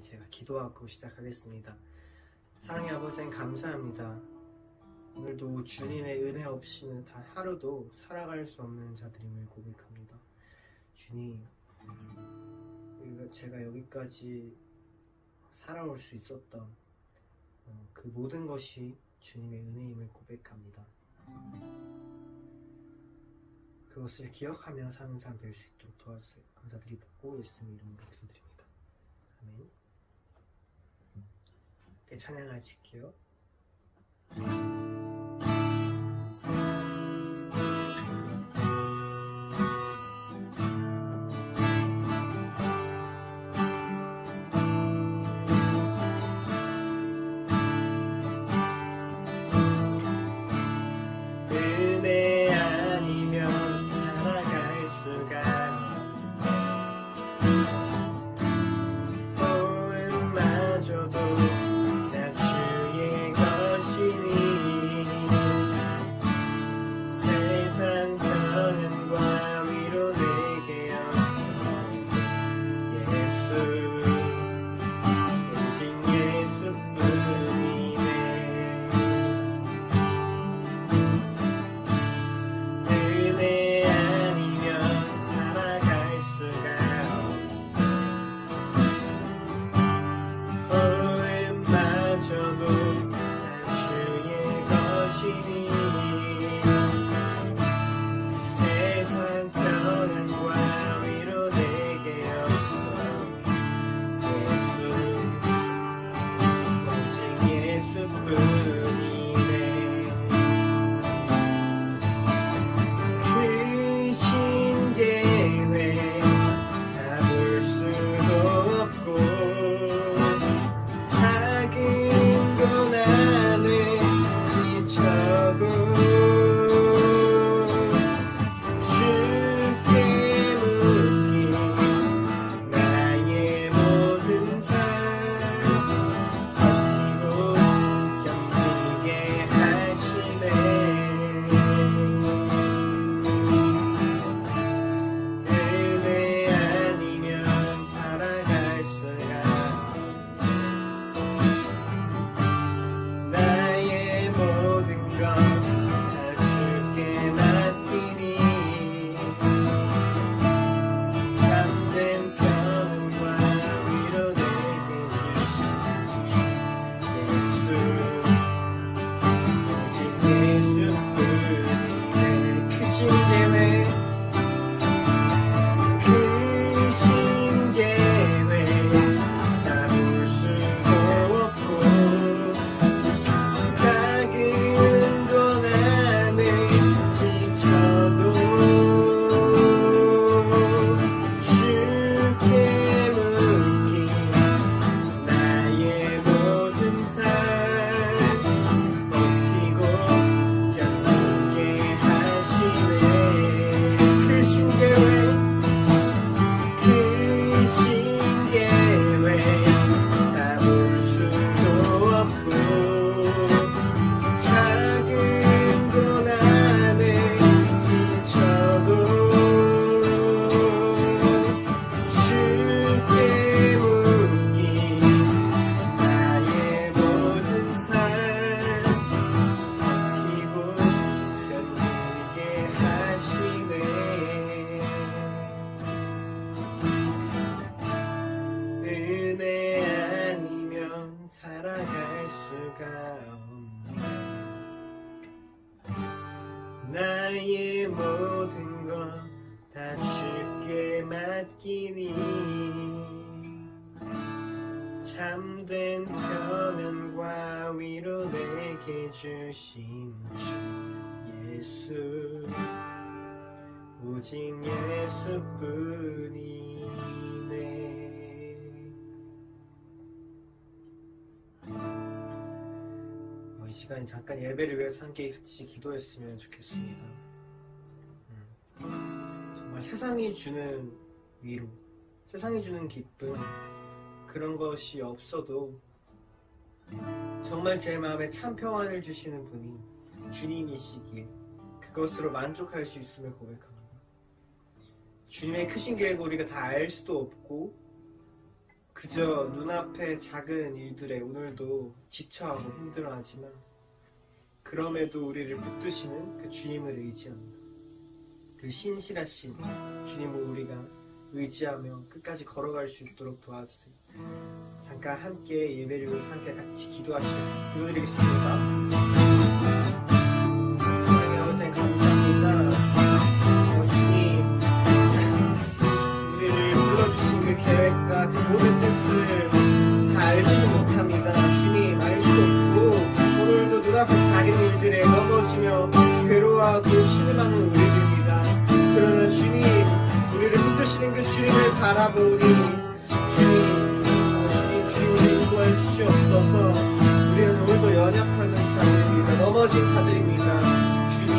제가 기도하고 시작하겠습니다. 사랑의 아버지, 감사합니다. 오늘도 주님의 은혜 없이는 단 하루도 살아갈 수 없는 자들임을 고백합니다. 주님, 제가 여기까지 살아올 수 있었던 그 모든 것이 주님의 은혜임을 고백합니다. 그것을 기억하며 사는 삶 될 수 있도록 도와주세요. 감사드리고 예수님 이름으로 기도드립니다. 아멘. 함께 찬양하실게요. 나의 모든 것 다 주께 맡기니 참된 평안과 위로 내게 주신 주 예수 오직 예수뿐이네. 이 시간에 잠깐 예배를 위해서 함께 같이 기도했으면 좋겠습니다. 정말 세상이 주는 위로, 세상이 주는 기쁨, 그런 것이 없어도 정말 제 마음에 참 평안을 주시는 분이 주님이시기에 그것으로 만족할 수 있음을 고백합니다. 주님의 크신 계획을 우리가 다 알 수도 없고 그 그저 눈앞의 작은 일들에 오늘도 지쳐하고 힘들어하지만 그럼에도 우리를 붙드시는 그 주님을 의지합니다. 그 신실하신 주님을 우리가 의지하며 끝까지 걸어갈 수 있도록 도와주세요. 잠깐 함께 예배를 위해서 함께 같이 기도하시겠습니다. 기도드리겠습니다. 하나님 아버지 감사합니다. 주님 우리를 불러주신 그 계획과 그 모든 뜻을 다 알지도 못합니다. 주님 알 수 없고 오늘도 눈앞의 작은 일들에 넘어지며 괴로워하고 신음하는 우리들입니다. 그러나 주님 우리를 붙드시는 그 주님을 바라보니 주님을 인도해 주시옵소서. 우리는 오늘도 연약한 자들입니다. 넘어진 자들입니다. 주님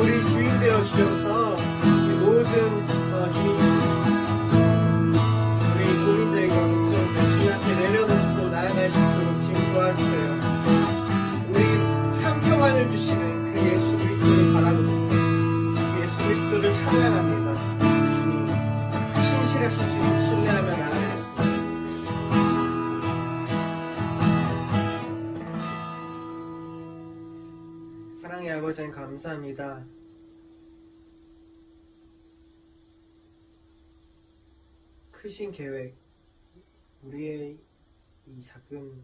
우리 주인 되어 주셔서 이 모든 주님 우리 고민들과 걱정들 주님한테 내려놓고 나아갈 수 있도록 주님 도와주세요. 우리 참 평안을 주시는 그 예수 그리스도를 바라보고 예수 그리스도를 찬양합니다. 주님 신실하신 주님 신뢰하며 나아가겠습니다. 사랑의 아버지 하나님 감사합니다. 크신 계획 우리의 이 작은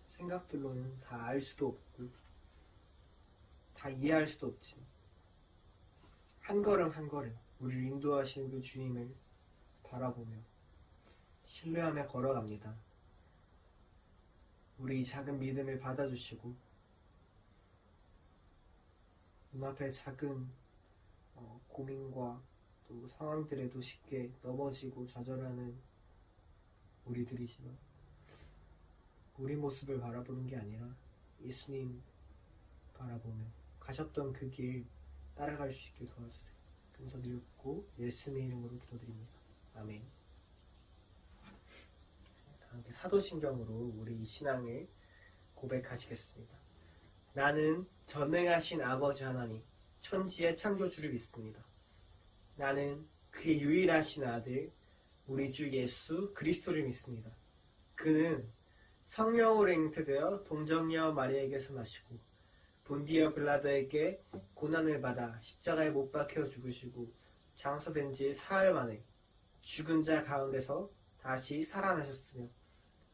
생각들로는 다 알 수도 없고 다 이해할 수도 없지만 한 걸음 한 걸음 우리를 인도하시는 그 주님을 바라보며 신뢰하며 걸어갑니다. 우리 이 작은 믿음을 받아주시고 눈앞에 작은 고민과 또 상황들에도 쉽게 넘어지고 좌절하는 우리들이지만 우리 모습을 바라보는 게 아니라 예수님 바라보며 가셨던 그 길 따라갈 수 있게 도와주세요. 근서드렸고 예수님의 이름으로 기도드립니다. 아멘. 함께 사도신경으로 우리 이 신앙을 고백하시겠습니다. 나는 전능하신 아버지 하나님 천지의 창조주를 믿습니다. 나는 그의 유일하신 아들 우리 주 예수 그리스도를 믿습니다. 그는 성령으로 잉태되어 동정녀 마리아에게서 나시고 본디어 빌라도에게 고난을 받아 십자가에 못 박혀 죽으시고 장사된 지 사흘 만에 죽은 자 가운데서 다시 살아나셨으며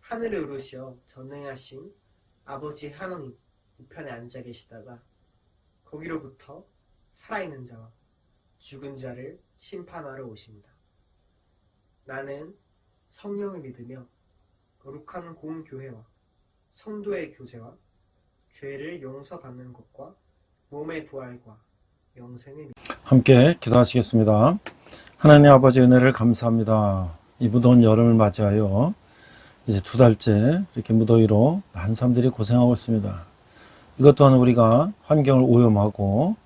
하늘에 오르시어 전능하신 아버지 하나님 우편에 앉아 계시다가 거기로부터 살아있는 자와 죽은 자를 심판하러 오십니다. 나는 성령을 믿으며 거룩한 공교회와 성도의 교제와 죄를 용서받는 것과 몸의 부활과 영생을 함께 기도하시겠습니다. 하나님 아버지 은혜를 감사합니다. 이 무더운 여름을 맞이하여 이제 2달째 이렇게 무더위로 많은 사람들이 고생하고 있습니다. 이것 또한 우리가 환경을 오염하고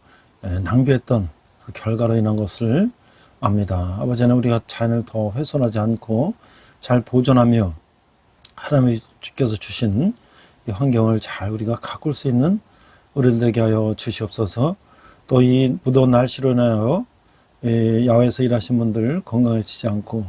낭비했던 그 결과로 인한 것을 압니다. 아버지는 우리가 자연을 더 훼손하지 않고 잘 보존하며 하나님이 주께서 주신 이 환경을 잘 우리가 가꿀 수 있는 우리들 되게 하여 주시옵소서. 또 이 무더운 날씨로 인하여 야외에서 일하신 분들 건강해지지 않고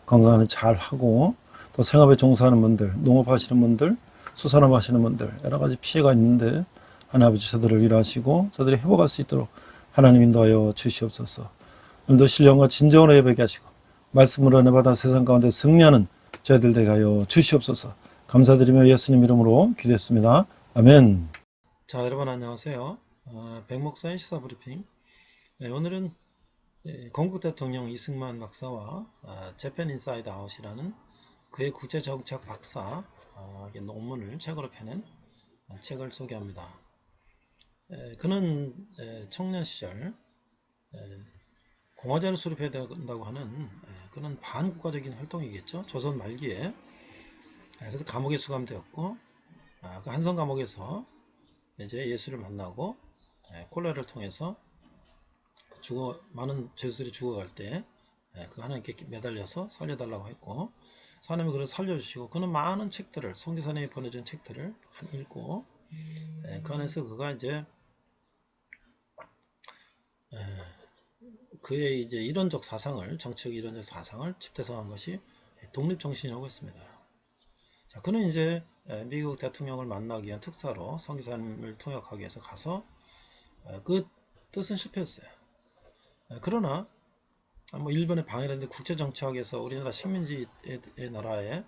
건강을 잘 하고 또 생업에 종사하는 분들, 농업하시는 분들, 수산업 하시는 분들 여러 가지 피해가 있는데 하나님 아버지 저들을 위로하시고 저들이 회복할 수 있도록 하나님 인도하여 주시옵소서. 오늘도 신령과 진정으로 예배하게 하시고 말씀으로 은혜 받아 세상 가운데 승리하는 저희들 되게 하여 주시옵소서. 감사드리며 예수님 이름으로 기도했습니다. 아멘. 자, 여러분 안녕하세요. 백목사의 시사브리핑. 오늘은 건국 대통령 이승만 박사와 재팬 인사이드 아웃이라는 그의 국제정책 박사 논문을 책으로 펴낸 책을 소개합니다. 그는 청년 시절 공화제를 수립해야 된다고 하는 그런 반국가적인 활동이겠죠. 조선 말기에. 그래서 감옥에 수감되었고 그 한성 감옥에서 이제 예수를 만나고 콜레라를 통해서 많은 죄수들이 죽어갈 때 그 하나님께 매달려서 살려달라고 했고 하나님이 그를 살려주시고 그는 많은 책들을 성교사님이 보내준 책들을 읽고 그 안에서 그가 이제 그의 이제 이론적 사상을 정치적 이론적 사상을 집대성한 것이 독립정신이라고 했습니다. 자, 그는 이제 미국 대통령을 만나기 위한 특사로 선교사님을 통역하기 위해서 가서 그 뜻은 실패했어요. 그러나 뭐 일본의 방해를 했는데 국제정치학에서 우리나라 식민지의 나라의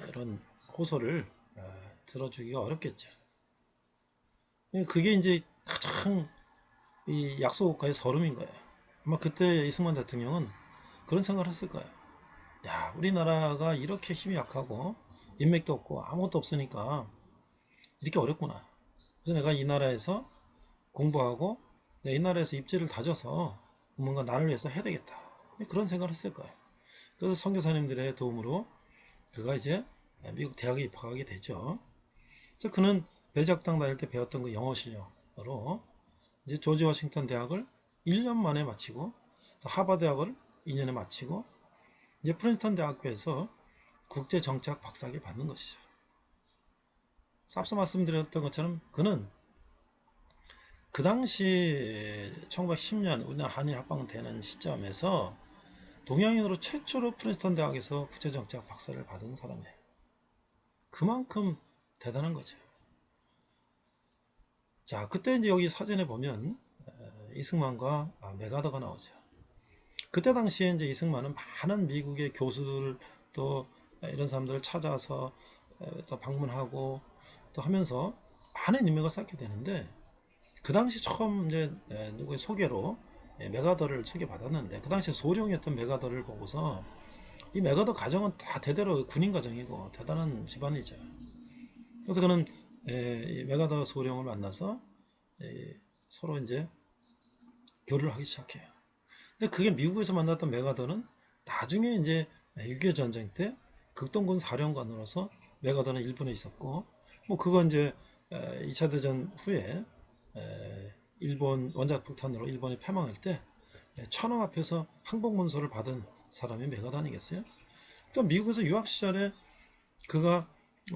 이런 호소를 들어주기가 어렵겠죠. 그게 이제 가장 이 약소국가의 서름인 거예요. 아마 그때 이승만 대통령은 그런 생각을 했을 거예요. 야, 우리나라가 이렇게 힘이 약하고 인맥도 없고 아무것도 없으니까 이렇게 어렵구나. 그래서 내가 이 나라에서 공부하고 이 나라에서 입지를 다져서 뭔가 나를 위해서 해야 되겠다. 그런 생각을 했을 거예요. 그래서 선교사님들의 도움으로 그가 이제 미국 대학에 입학하게 되죠. 그래서 그는 배작당 다닐 때 배웠던 그 영어 실력으로 이제 조지 워싱턴 대학을 1년 만에 마치고 또 하버드 대학을 2년에 마치고 이제 프린스턴 대학교에서 국제정치학 박사학위를 받는 것이죠. 앞서 말씀드렸던 것처럼 그는 그 당시 1910년 우리나라 한일 합방되는 시점에서 동양인으로 최초로 프린스턴 대학에서 국제정치학 박사를 받은 사람이에요. 그만큼 대단한 거죠. 자, 그때 이제 여기 사진에 보면 이승만과 맥아더가 나오죠. 그때 당시에 이제 이승만은 많은 미국의 교수들 또 이런 사람들을 찾아서 또 방문하고 또 하면서 많은 인맥을 쌓게 되는데 그 당시 처음 이제 누구의 소개로 맥아더를 소개받았는데 그 당시 소령이었던 맥아더를 보고서 이 맥아더 가정은 다 대대로 군인 가정이고 대단한 집안이죠. 그래서 그는 이 맥아더 소령을 만나서 서로 이제 교류를 하기 시작해요. 근데 그게 미국에서 만났던 맥아더는 나중에 이제 6.25 전쟁 때 극동군 사령관으로서 맥아더는 일본에 있었고 뭐 그건 이제 2차 대전 후에 일본 원자력 폭탄으로 일본이 패망할 때 천황 앞에서 항복 문서를 받은 사람이 맥아더 아니겠어요? 그러니까 미국에서 유학 시절에 그가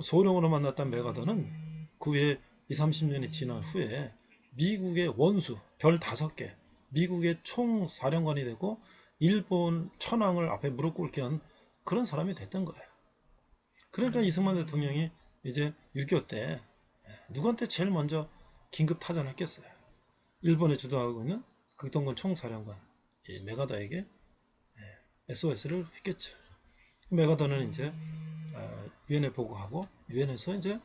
소령으로 만났던 맥아더는 그 후에 20, 30년이 지난 후에 미국의 원수 별 5개 미국의 총사령관이 되고 일본 천황을 앞에 무릎 꿇게 한 그런 사람이 됐던 거예요. 그러니까 이승만 대통령이 이제 6.25 때 누구한테 제일 먼저 긴급 타전했겠어요? 일본에 주도하고 있는 극동군 총사령관 맥아더에게 SOS를 했겠죠. 맥아더는 이제 유엔에 보고하고 유엔에서 이제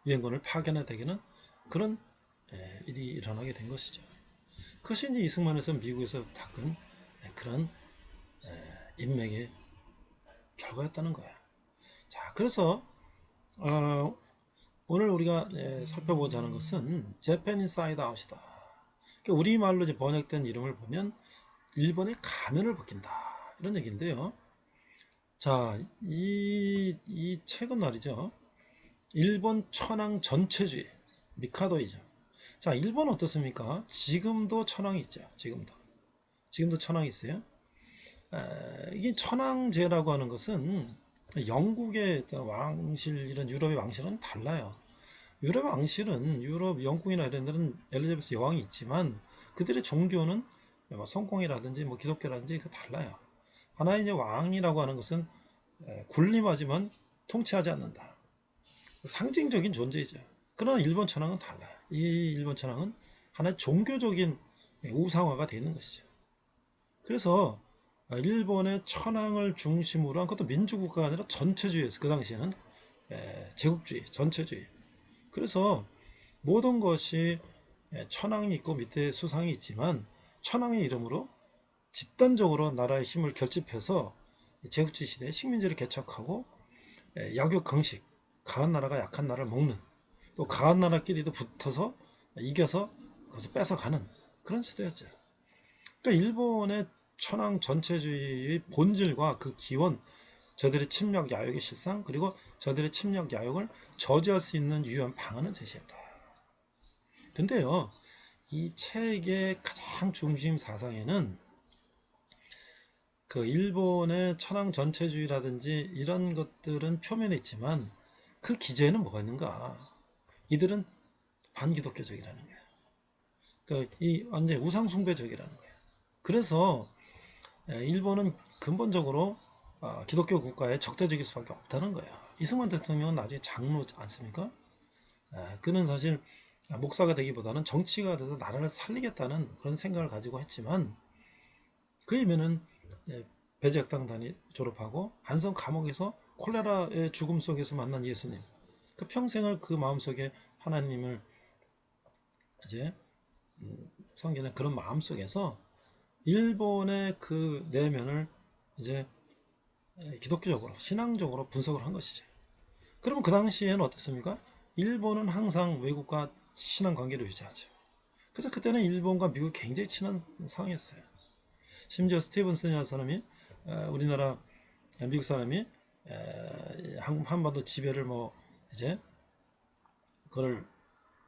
유엔군을 파견해야 되는 그런 일이 일어나게 된 것이죠. 그것이 이제 이승만에서 미국에서 닦은 그런 인맥의 결과였다는 거야. 자, 그래서 오늘 우리가 살펴보자 하는 것은 재팬 인사이드 아웃이다. 그러니까 우리말로 이제 번역된 이름을 보면 일본의 가면을 벗긴다 이런 얘기인데요. 자, 이 책은 말이죠. 일본 천황 전체주의 미카도이죠. 자, 일본 어떻습니까? 지금도 천황이 있죠. 지금도 천황이 있어요. 이게 천황제라고 하는 것은 영국의 왕실 이런 유럽의 왕실은 달라요. 유럽 왕실은 유럽 영국이나 이런 데는 엘리자베스 여왕이 있지만 그들의 종교는 뭐 성공이라든지 뭐 기독교라든지 그 달라요. 하나의 이제 왕이라고 하는 것은 군림하지만 통치하지 않는다. 상징적인 존재이죠. 그러나 일본 천황은 달라요. 이 일본 천황은 하나의 종교적인 우상화가 되는 것이죠. 그래서 일본의 천황을 중심으로 한 것도 민주국가가 아니라 전체주의였어요. 그 당시에는 제국주의, 전체주의. 그래서 모든 것이 천황이 있고 밑에 수상이 있지만 천황의 이름으로 집단적으로 나라의 힘을 결집해서 제국주의 시대에 식민지를 개척하고 약육 강식, 강한 나라가 약한 나라를 먹는 또 강한 나라끼리도 붙어서 이겨서 그것을 뺏어가는 그런 시대였죠. 그러니까 일본의 천황 전체주의의 본질과 그 기원, 저들의 침략 야욕의 실상 그리고 저들의 침략 야욕을 저지할 수 있는 유효한 방안을 제시했다. 근데요, 이 책의 가장 중심 사상에는 그 일본의 천황 전체주의라든지 이런 것들은 표면에 있지만 그 기저에는 뭐가 있는가? 이들은 반기독교적이라는 거예요. 그러니까 이 완전 우상숭배적이라는 거예요. 그래서 일본은 근본적으로 기독교 국가에 적대적일 수밖에 없다는 거예요. 이승만 대통령은 나중에 장로 않습니까? 그는 사실 목사가 되기보다는 정치가 돼서 나라를 살리겠다는 그런 생각을 가지고 했지만 그 이면은 배제학당 졸업하고 한성 감옥에서 콜레라의 죽음 속에서 만난 예수님, 그 평생을 그 마음속에 하나님을 이제 섬기는 그런 마음 속에서 일본의 그 내면을 이제 기독교적으로 신앙적으로 분석을 한 것이죠. 그러면 그 당시에는 어땠습니까? 일본은 항상 외국과 친한 관계를 유지하죠. 그래서 그때는 일본과 미국이 굉장히 친한 상황이었어요. 심지어 스티븐슨이라는 사람이 우리나라 미국 사람이 한반도 지배를 이제 그걸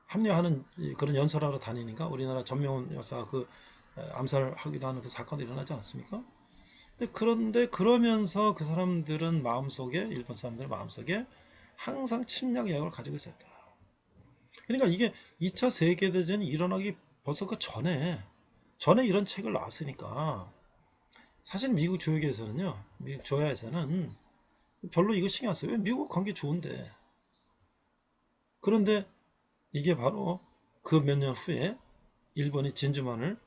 합리화하는 그런 연설하러 다니니까 우리나라 전명훈 여사가 그 암살하기도 하는 그 사건이 일어나지 않았습니까? 그런데 그러면서 그 사람들은 마음속에 일본 사람들 마음속에 항상 침략 의학을 가지고 있었다. 그러니까 이게 2차 세계대전이 일어나기 벌써 그 전에 이런 책을 나왔으니까 사실 미국 조약에서는요, 미국 조야에서는 별로 이거 신경 안 써요. 왜 미국 관계 좋은데. 그런데 이게 바로 그 몇 년 후에 일본이 진주만을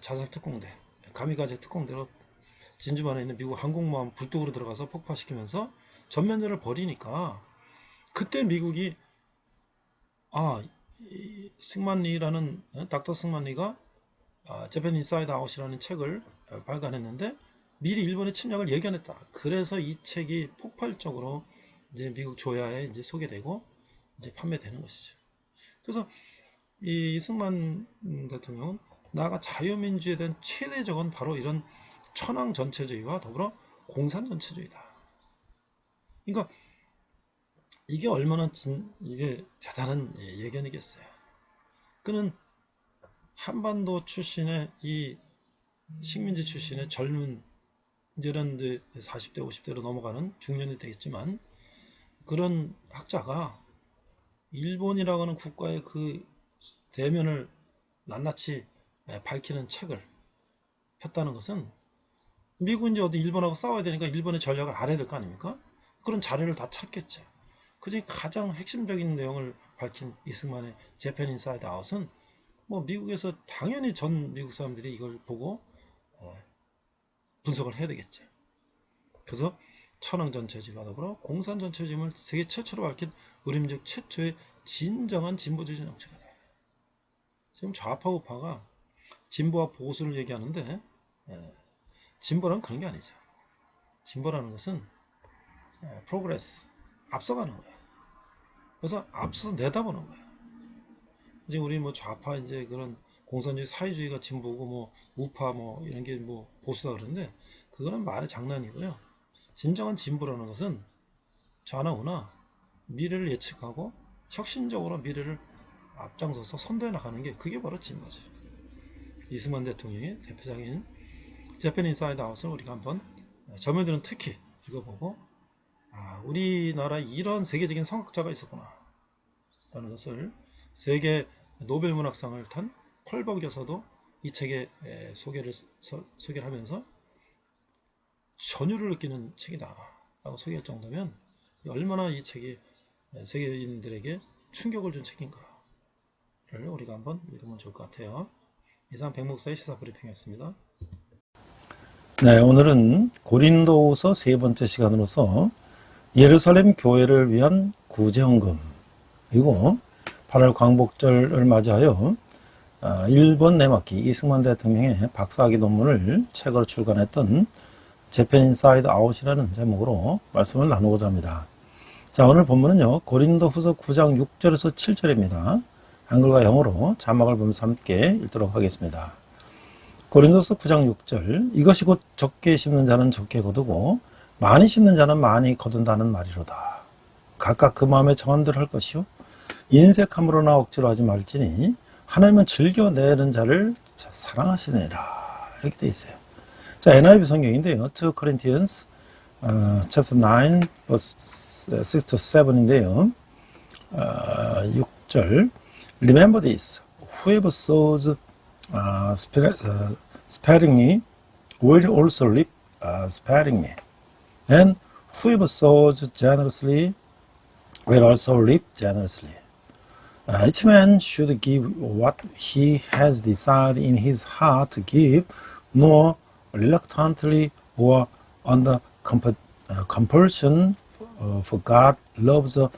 자살 특공대, 가미가제 특공대로 진주만에 있는 미국 항공모함 불뚝으로 들어가서 폭파시키면서 전면전을 벌이니까 그때 미국이 승만리라는 닥터 승만리가 재팬 인사이드 아웃이라는 책을 발간했는데 미리 일본의 침략을 예견했다. 그래서 이 책이 폭발적으로 이제 미국 조야에 이제 소개되고 이제 판매되는 것이죠. 그래서 이 이승만 대통령은 나아가 자유민주에 대한 최대적은 바로 이런 천황 전체주의와 더불어 공산 전체주의다. 그러니까 이게 얼마나 이게 대단한 예견이겠어요. 그는 한반도 출신의 이 식민지 출신의 젊은 이제는 40대 50대로 넘어가는 중년이 되겠지만 그런 학자가 일본이라고 하는 국가의 그 대면을 낱낱이 밝히는 책을 폈다는 것은 미국은 이제 어디 일본하고 싸워야 되니까 일본의 전략을 알아야 될 거 아닙니까? 그런 자료를 다 찾겠죠. 그중에 가장 핵심적인 내용을 밝힌 이승만의 재팬 인사이드 아웃은 미국에서 당연히 전 미국 사람들이 이걸 보고 분석을 해야 되겠죠. 그래서 천황 전체주의와 더불어 공산 전체주의를 세계 최초로 밝힌 의림적 최초의 진정한 진보주의 정책이다. 지금 좌파 우파가 진보와 보수를 얘기하는데 진보란 그런 게 아니죠. 진보라는 것은 프로그레스, 앞서가는 거예요. 그래서 앞서서 내다보는 거예요. 이제 우리 좌파 이제 그런 공산주의 사회주의가 진보고 우파 이런 게 보수다 그러는데 그거는 말의 장난이고요. 진정한 진보라는 것은 좌나 우나 미래를 예측하고 혁신적으로 미래를 앞장서서 선도해 나가는 게 그게 바로 진보죠. 이승만 대통령의 대표작인 재팬 인사이드 아웃을 우리가 한번 젊은이들은 특히 읽어보고 우리나라 이런 세계적인 성학자가 있었구나 라는 것을 세계 노벨문학상을 탄 펄버 교수도 이 책에 소개를 하면서 전율을 느끼는 책이다 라고 소개할 정도면 얼마나 이 책이 세계인들에게 충격을 준 책인가를 우리가 한번 읽으면 좋을 것 같아요. 이상 백목사의 시사브리핑이었습니다. 네, 오늘은 고린도후서 세 번째 시간으로서 예루살렘 교회를 위한 구제헌금 그리고 8월 광복절을 맞이하여 일본 내막기 이승만 대통령의 박사학위 논문을 책으로 출간했던 재팬 인사이드 아웃이라는 제목으로 말씀을 나누고자 합니다. 자, 오늘 본문은요, 고린도후서 9장 6절에서 7절입니다. 한글과 영어로 자막을 보면서 함께 읽도록 하겠습니다. 고린도서 9장 6절, 이것이 곧 적게 심는 자는 적게 거두고 많이 심는 자는 많이 거둔다는 말이로다. 각각 그 마음에 정한 대로 할 것이요 인색함으로나 억지로 하지 말지니 하나님은 즐겨내는 자를 사랑하시느니라. 이렇게 되어 있어요. 자, NIV 성경인데요. 2 Corinthians chapter 9 verse 6 to 7인데요. 6절 Remember this, whoever sows sparingly will also reap sparingly, and whoever sows generously will also reap generously. Each man should give what he has decided in his heart to give, nor reluctantly or under compulsion, for God loves a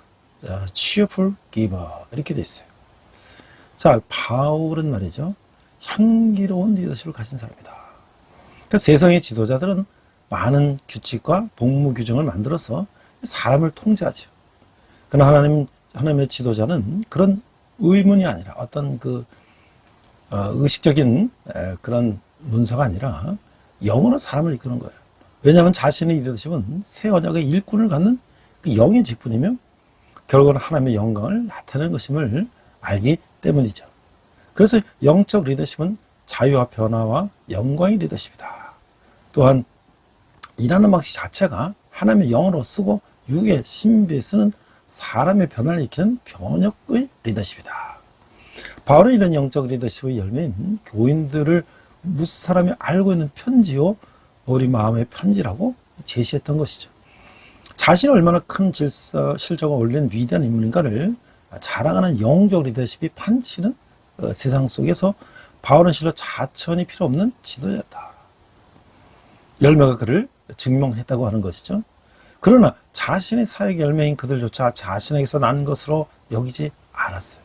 cheerful giver. 이렇게 돼 있어요. 자, 바울은 말이죠. 향기로운 리더십을 가진 사람이다. 그러니까 세상의 지도자들은 많은 규칙과 복무 규정을 만들어서 사람을 통제하죠. 그러나 하나님의 지도자는 그런 의문이 아니라 어떤 의식적인 그런 문서가 아니라 영으로 사람을 이끄는 거예요. 왜냐하면 자신의 리더십은 새 언약의 일꾼을 갖는 그 영의 직분이며 결국은 하나님의 영광을 나타내는 것임을 알기 때문이죠. 그래서 영적 리더십은 자유와 변화와 영광의 리더십이다. 또한 일하는 방식 자체가 하나님의 영으로 쓰고 육의 신비에 쓰는 사람의 변화를 일으키는 변혁의 리더십이다. 바울은 이런 영적 리더십의 열매인 교인들을 무사람이 알고 있는 편지요 우리 마음의 편지라고 제시했던 것이죠. 자신이 얼마나 큰 실적을 올린 위대한 인물인가를 자랑하는 영적 리더십이 판치는 세상 속에서 바울은 실로 자천이 필요 없는 지도자였다. 열매가 그를 증명했다고 하는 것이죠. 그러나 자신의 사역의 열매인 그들조차 자신에게서 난 것으로 여기지 않았어요.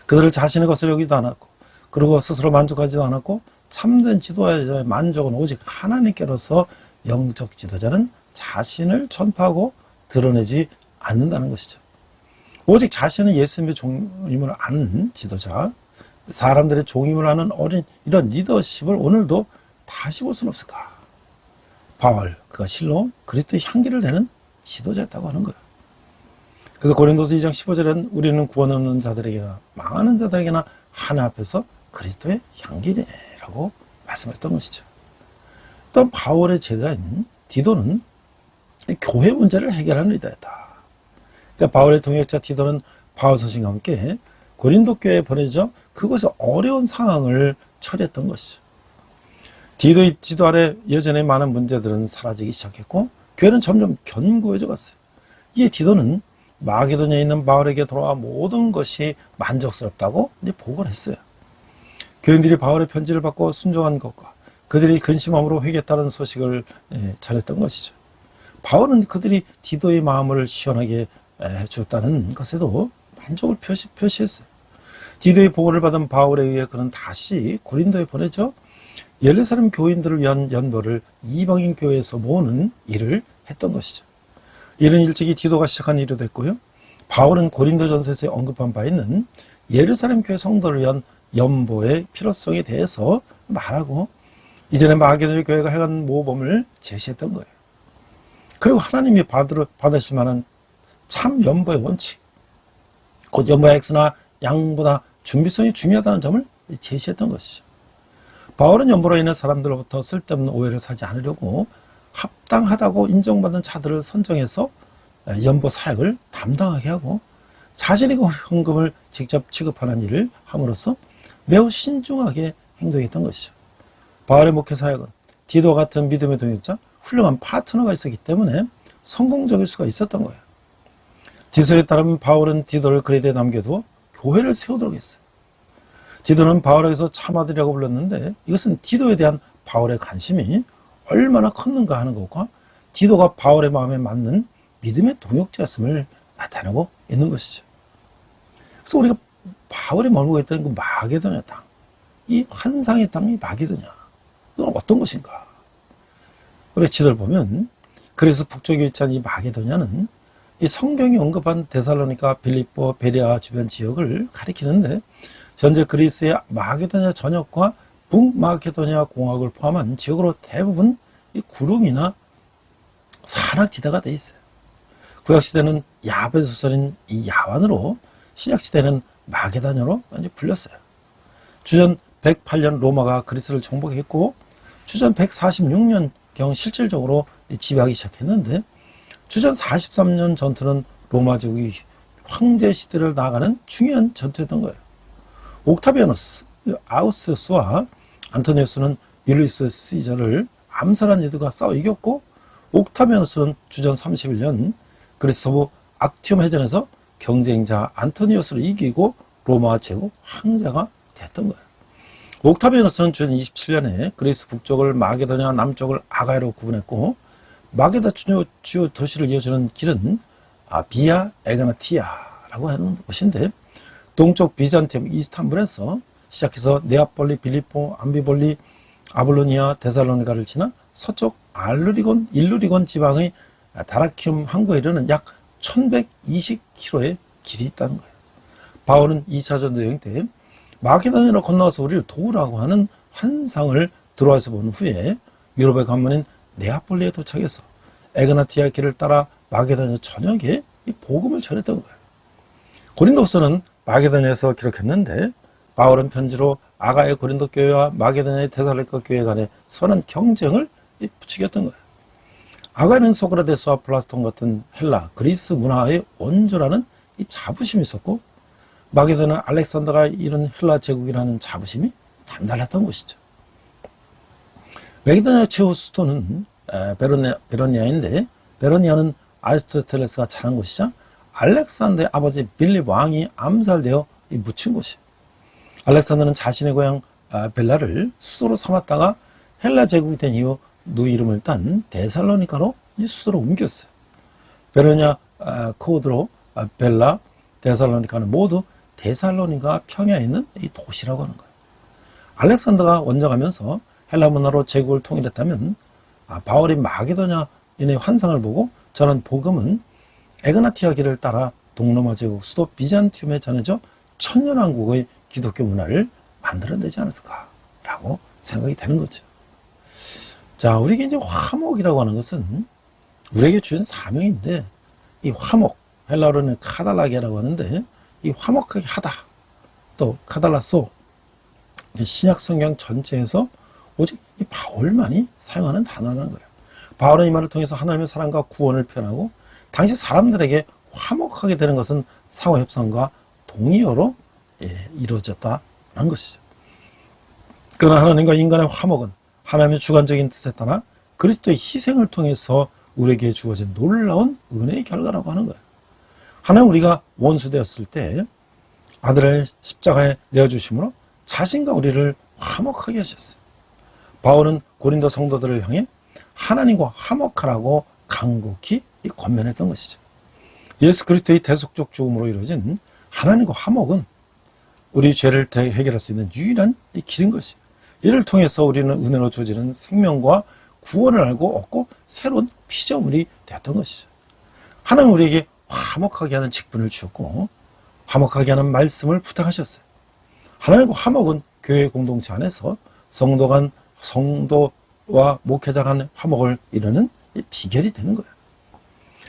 그들을 자신의 것으로 여기지도 않았고, 그리고 스스로 만족하지도 않았고, 참된 지도자의 만족은 오직 하나님께로서 영적 지도자는 자신을 전파하고 드러내지 않는다는 것이죠. 오직 자신은 예수님의 종임을 아는 지도자, 사람들의 종임을 아는 어린 이런 리더십을 오늘도 다시 볼 수는 없을까? 바울, 그가 실로 그리스도의 향기를 내는 지도자였다고 하는 거예요. 그래서 고린도서 2장 15절에는 우리는 구원 없는 자들에게나 망하는 자들에게나 하나 앞에서 그리스도의 향기네라고 말씀했던 것이죠. 또 바울의 제자인 디도는 교회 문제를 해결하는 리더였다. 그러니까 바울의 동역자 디도는 바울 서신과 함께 고린도 교회에 보내져 그것의 어려운 상황을 처리했던 것이죠. 디도의 지도 아래 여전히 많은 문제들은 사라지기 시작했고 교회는 점점 견고해져 갔어요. 이에 디도는 마게도냐에 있는 바울에게 돌아와 모든 것이 만족스럽다고 이제 보고를 했어요. 교인들이 바울의 편지를 받고 순종한 것과 그들이 근심함으로 회개했다는 소식을 전했던 것이죠. 바울은 그들이 디도의 마음을 시원하게 해주었다는 것에도 만족을 표시했어요. 디도의 보고를 받은 바울에 의해 그는 다시 고린도에 보내져 예루살렘 교인들을 위한 연보를 이방인 교회에서 모으는 일을 했던 것이죠. 이는 일찍이 디도가 시작한 일이 됐고요. 바울은 고린도전서에서 언급한 바 있는 예루살렘 교회 성도를 위한 연보의 필요성에 대해서 말하고 이전에 마게도냐 교회가 해간 모범을 제시했던 거예요. 그리고 하나님이 받으실 만한 참 연보의 원칙, 곧 연보의 액수나 양보다 준비성이 중요하다는 점을 제시했던 것이죠. 바울은 연보로 인해 사람들로부터 쓸데없는 오해를 사지 않으려고 합당하다고 인정받는 자들을 선정해서 연보 사역을 담당하게 하고 자신의 헌금을 직접 취급하는 일을 함으로써 매우 신중하게 행동했던 것이죠. 바울의 목회 사역은 디도 같은 믿음의 동역자, 훌륭한 파트너가 있었기 때문에 성공적일 수가 있었던 거예요. 디도에 따르면 바울은 디도를 그레데에 남겨두어 교회를 세우도록 했어요. 디도는 바울에게서 참아들이라고 불렀는데 이것은 디도에 대한 바울의 관심이 얼마나 컸는가 하는 것과 디도가 바울의 마음에 맞는 믿음의 동역자였음을 나타내고 있는 것이죠. 그래서 우리가 바울이 머물고 있던 그 마게도냐 땅, 이 환상의 땅이 마게도냐, 이건 어떤 것인가? 우리 지도를 보면 그래서 북쪽에 위치한 이 마게도냐는 이 성경이 언급한 데살로니가, 빌립보, 베레아 주변 지역을 가리키는데 현재 그리스의 마게도냐 전역과 북마게도냐 공학을 포함한 지역으로 대부분 이 구름이나 산악지대가 돼 있어요. 구약시대는 야벳 소설인 이 야완으로, 신약시대는 마게도냐로 불렸어요. 주전 108년 로마가 그리스를 정복했고 주전 146년경 실질적으로 지배하기 시작했는데 주전 43년 전투는 로마 제국이 황제 시대를 나아가는 중요한 전투였던 거예요. 옥타비아누스, 아우구스투스와 안토니우스는 율리우스 시저를 암살한 이들과 싸워 이겼고, 옥타비아누스는 주전 31년 그리스 서부 악티움 해전에서 경쟁자 안토니우스를 이기고 로마 제국 황제가 됐던 거예요. 옥타비아누스는 주전 27년에 그리스 북쪽을 마게도냐, 남쪽을 아가야로 구분했고, 마게다 주요 도시를 이어주는 길은 비아 에그나티아라고 하는 곳인데, 동쪽 비잔티움 이스탄불에서 시작해서 네아폴리, 빌리포, 암비볼리, 아볼로니아, 데살로니가를 지나 서쪽 일루리곤 지방의 다라키움 항구에 이르는 약 1120km의 길이 있다는 거예요. 바울은 2차 전도 여행 때 마케도니아로 건너와서 우리를 도우라고 하는 환상을 들어와서 본 후에 유럽의 관문인 네아폴리에 도착해서 에그나티아 길을 따라 마게도니아 전역에 이 복음을 전했던 거예요. 고린도서는 마게도니아에서 기록했는데, 바울은 편지로 아가의 고린도 교회와 마게도니아의 데살로니가 교회 간의 선한 경쟁을 부추겼던 거예요. 아가는 소크라테스와 플라톤 같은 헬라, 그리스 문화의 원조라는 이 자부심이 있었고, 마게도는 알렉산더가 이룬 헬라 제국이라는 자부심이 단단했던 곳이죠. 마게도니아 최후 수도는 베로니아인데, 베로니아는 아리스토텔레스가 자란 곳이자 알렉산더의 아버지 빌립 왕이 암살되어 묻힌 곳이에요. 알렉산더는 자신의 고향 벨라를 수도로 삼았다가 헬라 제국이 된 이후 누 이름을 딴 데살로니카로 수도로 옮겼어요. 베로니아, 코드로, 벨라, 데살로니카는 모두 데살로니가 평야에 있는 이 도시라고 하는 거예요. 알렉산더가 원정하면서 헬라 문화로 제국을 통일했다면, 바울이 마게도냐인의 환상을 보고 전한 복음은 에그나티아 길을 따라 동로마 제국 수도 비잔티움에 전해져 천년왕국의 기독교 문화를 만들어내지 않았을까라고 생각이 되는 거죠. 자, 우리에게 이제 화목이라고 하는 것은 우리에게 주신 사명인데, 이 화목, 헬라어로는 카달라게라고 하는데, 이 화목하게 하다, 또 카달라소, 신약 성경 전체에서 오직 이 바울만이 사용하는 단어라는 거예요. 바울은 이 말을 통해서 하나님의 사랑과 구원을 표현하고, 당시 사람들에게 화목하게 되는 것은 상호협상과 동의어로 이루어졌다는 것이죠. 그러나 하나님과 인간의 화목은 하나님의 주관적인 뜻에 따라 그리스도의 희생을 통해서 우리에게 주어진 놀라운 은혜의 결과라고 하는 거예요. 하나님, 우리가 원수되었을 때 아들을 십자가에 내어주심으로 자신과 우리를 화목하게 하셨어요. 바울은 고린도 성도들을 향해 하나님과 화목하라고 간곡히 권면했던 것이죠. 예수 그리스도의 대속적 죽음으로 이루어진 하나님과 화목은 우리 죄를 해결할 수 있는 유일한 길인 것이에요. 이를 통해서 우리는 은혜로 주어지는 생명과 구원을 알고 얻고 새로운 피조물이 되었던 것이죠. 하나님 우리에게 화목하게 하는 직분을 주었고, 화목하게 하는 말씀을 부탁하셨어요. 하나님과 화목은 교회 공동체 안에서 성도와 목회자 간 화목을 이루는 비결이 되는 거예요.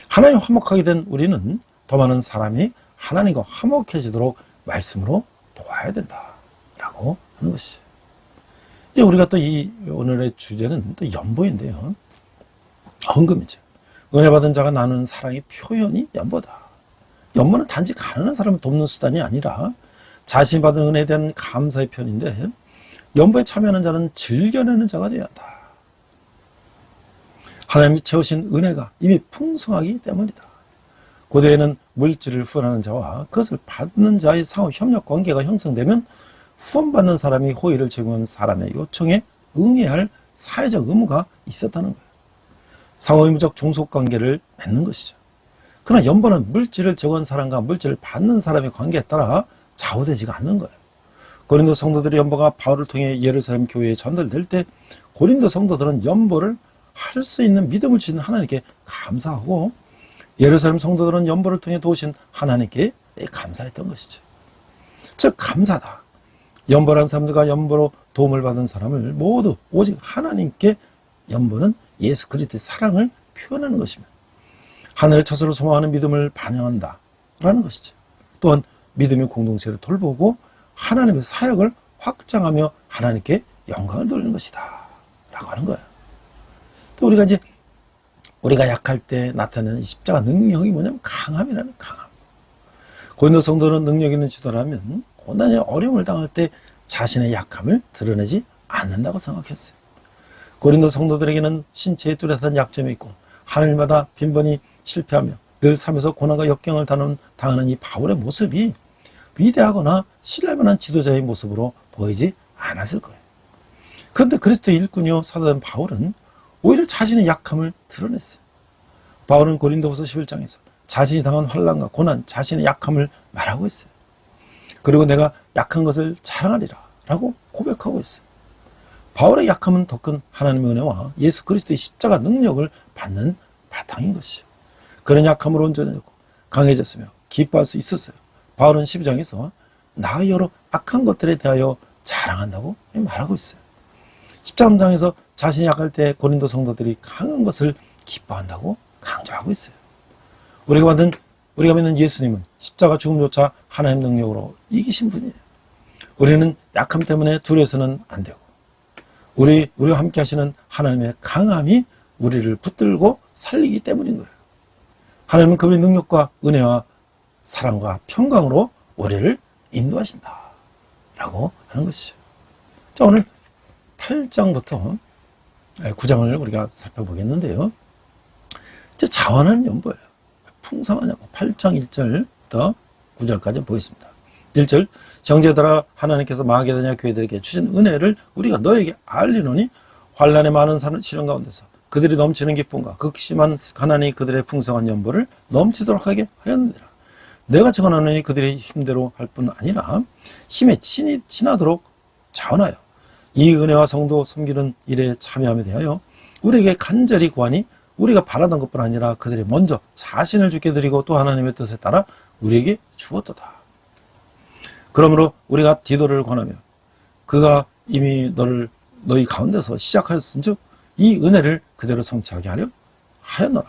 하나님 화목하게 된 우리는 더 많은 사람이 하나님과 화목해지도록 말씀으로 도와야 된다라고 하는 것이죠. 이제 우리가 또 오늘의 주제는 또 연보인데요. 헌금이죠. 은혜 받은 자가 나누는 사랑의 표현이 연보다. 연보는 단지 가난한 사람을 돕는 수단이 아니라 자신이 받은 은혜에 대한 감사의 표현인데, 연보에 참여하는 자는 즐겨내는 자가 되어야 한다. 하나님이 채우신 은혜가 이미 풍성하기 때문이다. 고대에는 물질을 후원하는 자와 그것을 받는 자의 상호 협력 관계가 형성되면 후원받는 사람이 호의를 제공한 사람의 요청에 응해야 할 사회적 의무가 있었다는 거예요. 상호 의무적 종속 관계를 맺는 것이죠. 그러나 연보는 물질을 제공한 사람과 물질을 받는 사람의 관계에 따라 좌우되지가 않는 거예요. 고린도 성도들의 연보가 바울을 통해 예루살렘 교회에 전달될 때 고린도 성도들은 연보를 할 수 있는 믿음을 주신 하나님께 감사하고, 예루살렘 성도들은 연보를 통해 도우신 하나님께 감사했던 것이죠. 즉 감사다. 연보란 사람들과 연보로 도움을 받은 사람을 모두 오직 하나님께 연보는 예수 그리스도의 사랑을 표현하는 것이며, 하늘의 처소를 소망하는 믿음을 반영한다 라는 것이죠. 또한 믿음의 공동체를 돌보고 하나님의 사역을 확장하며 하나님께 영광을 돌리는 것이다 라고 하는 거예요. 또 우리가 약할 때 나타내는 이 십자가 능력이 뭐냐면 강함이라는 강함. 고린도 성도는 능력 있는 지도라면 고난의 어려움을 당할 때 자신의 약함을 드러내지 않는다고 생각했어요. 고린도 성도들에게는 신체의 뚜렷한 약점이 있고 하늘마다 빈번히 실패하며 늘 삶에서 고난과 역경을 당하는 이 바울의 모습이 위대하거나 신뢰만한 지도자의 모습으로 보이지 않았을 거예요. 그런데 그리스도의 일꾼이요 사도된 바울은 오히려 자신의 약함을 드러냈어요. 바울은 고린도후서 11장에서 자신이 당한 환난과 고난, 자신의 약함을 말하고 있어요. 그리고 내가 약한 것을 자랑하리라 라고 고백하고 있어요. 바울의 약함은 더 큰 하나님의 은혜와 예수 그리스도의 십자가 능력을 받는 바탕인 것이죠. 그런 약함으로 온전해졌고 강해졌으며 기뻐할 수 있었어요. 바울은 12장에서 나 여러 악한 것들에 대하여 자랑한다고 말하고 있어요. 13장에서 자신이 약할 때 고린도 성도들이 강한 것을 기뻐한다고 강조하고 있어요. 우리가 믿는 예수님은 십자가 죽음조차 하나님 능력으로 이기신 분이에요. 우리는 약함 때문에 두려워서는 안 되고 우리와 함께 하시는 하나님의 강함이 우리를 붙들고 살리기 때문인 거예요. 하나님은 그분의 능력과 은혜와 사랑과 평강으로 우리를 인도하신다 라고 하는 것이죠. 자, 오늘 8장부터 9장을 우리가 살펴보겠는데요. 이제 자원하는 연보예요. 풍성한 연보. 8장 1절부터 9절까지 보겠습니다. 1절, 형제들아 하나님께서 마게도냐 교회들에게 주신 은혜를 우리가 너에게 알리노니 환난의 많은 시련 가운데서 그들이 넘치는 기쁨과 극심한 가난이 그들의 풍성한 연보를 넘치도록 하게 하였느니라. 내가 증언하노니 그들의 힘대로 할 뿐 아니라 힘에 친하도록 자원하여 이 은혜와 성도 섬기는 일에 참여함에 대하여 우리에게 간절히 구하니 우리가 바라던 것뿐 아니라 그들이 먼저 자신을 주께 드리고 또 하나님의 뜻에 따라 우리에게 주었도다. 그러므로 우리가 디도를 권하며 그가 이미 너희 가운데서 시작하였은즉 이 은혜를 그대로 성취하게 하려 하였노라.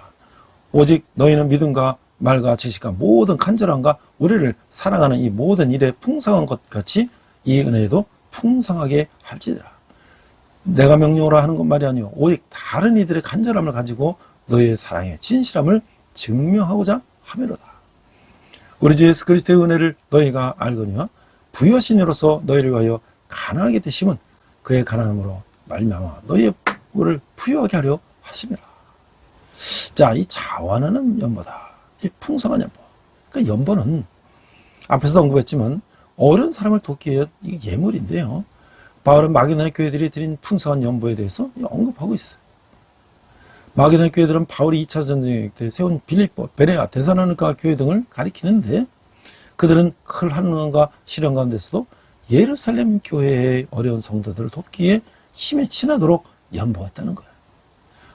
오직 너희는 믿음과 말과 지식과 모든 간절함과 우리를 사랑하는 이 모든 일에 풍성한 것 같이 이 은혜도 풍성하게 할지니라. 내가 명령으로 하는 것 말이 아니오 오직 다른 이들의 간절함을 가지고 너희의 사랑의 진실함을 증명하고자 함이로다. 우리 주 예수 그리스도의 은혜를 너희가 알거니와 부여신으로서 너희를 위하여 가난하게 되심은 그의 가난함으로 말미암아 너희의 부를 부여하게 하려 하심이라. 자, 이 자원하는 연보다 이 풍성한 연보. 그러니까 연보는 앞에서도 언급했지만 어려운 사람을 돕기 위해 이게 예물인데요. 바울은 마게도냐 교회들이 드린 풍성한 연보에 대해서 언급하고 있어요. 마게도냐 교회들은 바울이 2차 전쟁 때 세운 빌립보, 베레아, 데살로니가 교회 등을 가리키는데 그들은 큰 환난과 시련 가운데서도 예루살렘 교회의 어려운 성도들을 돕기 위해 힘에 친하도록 연보했다는 거예요.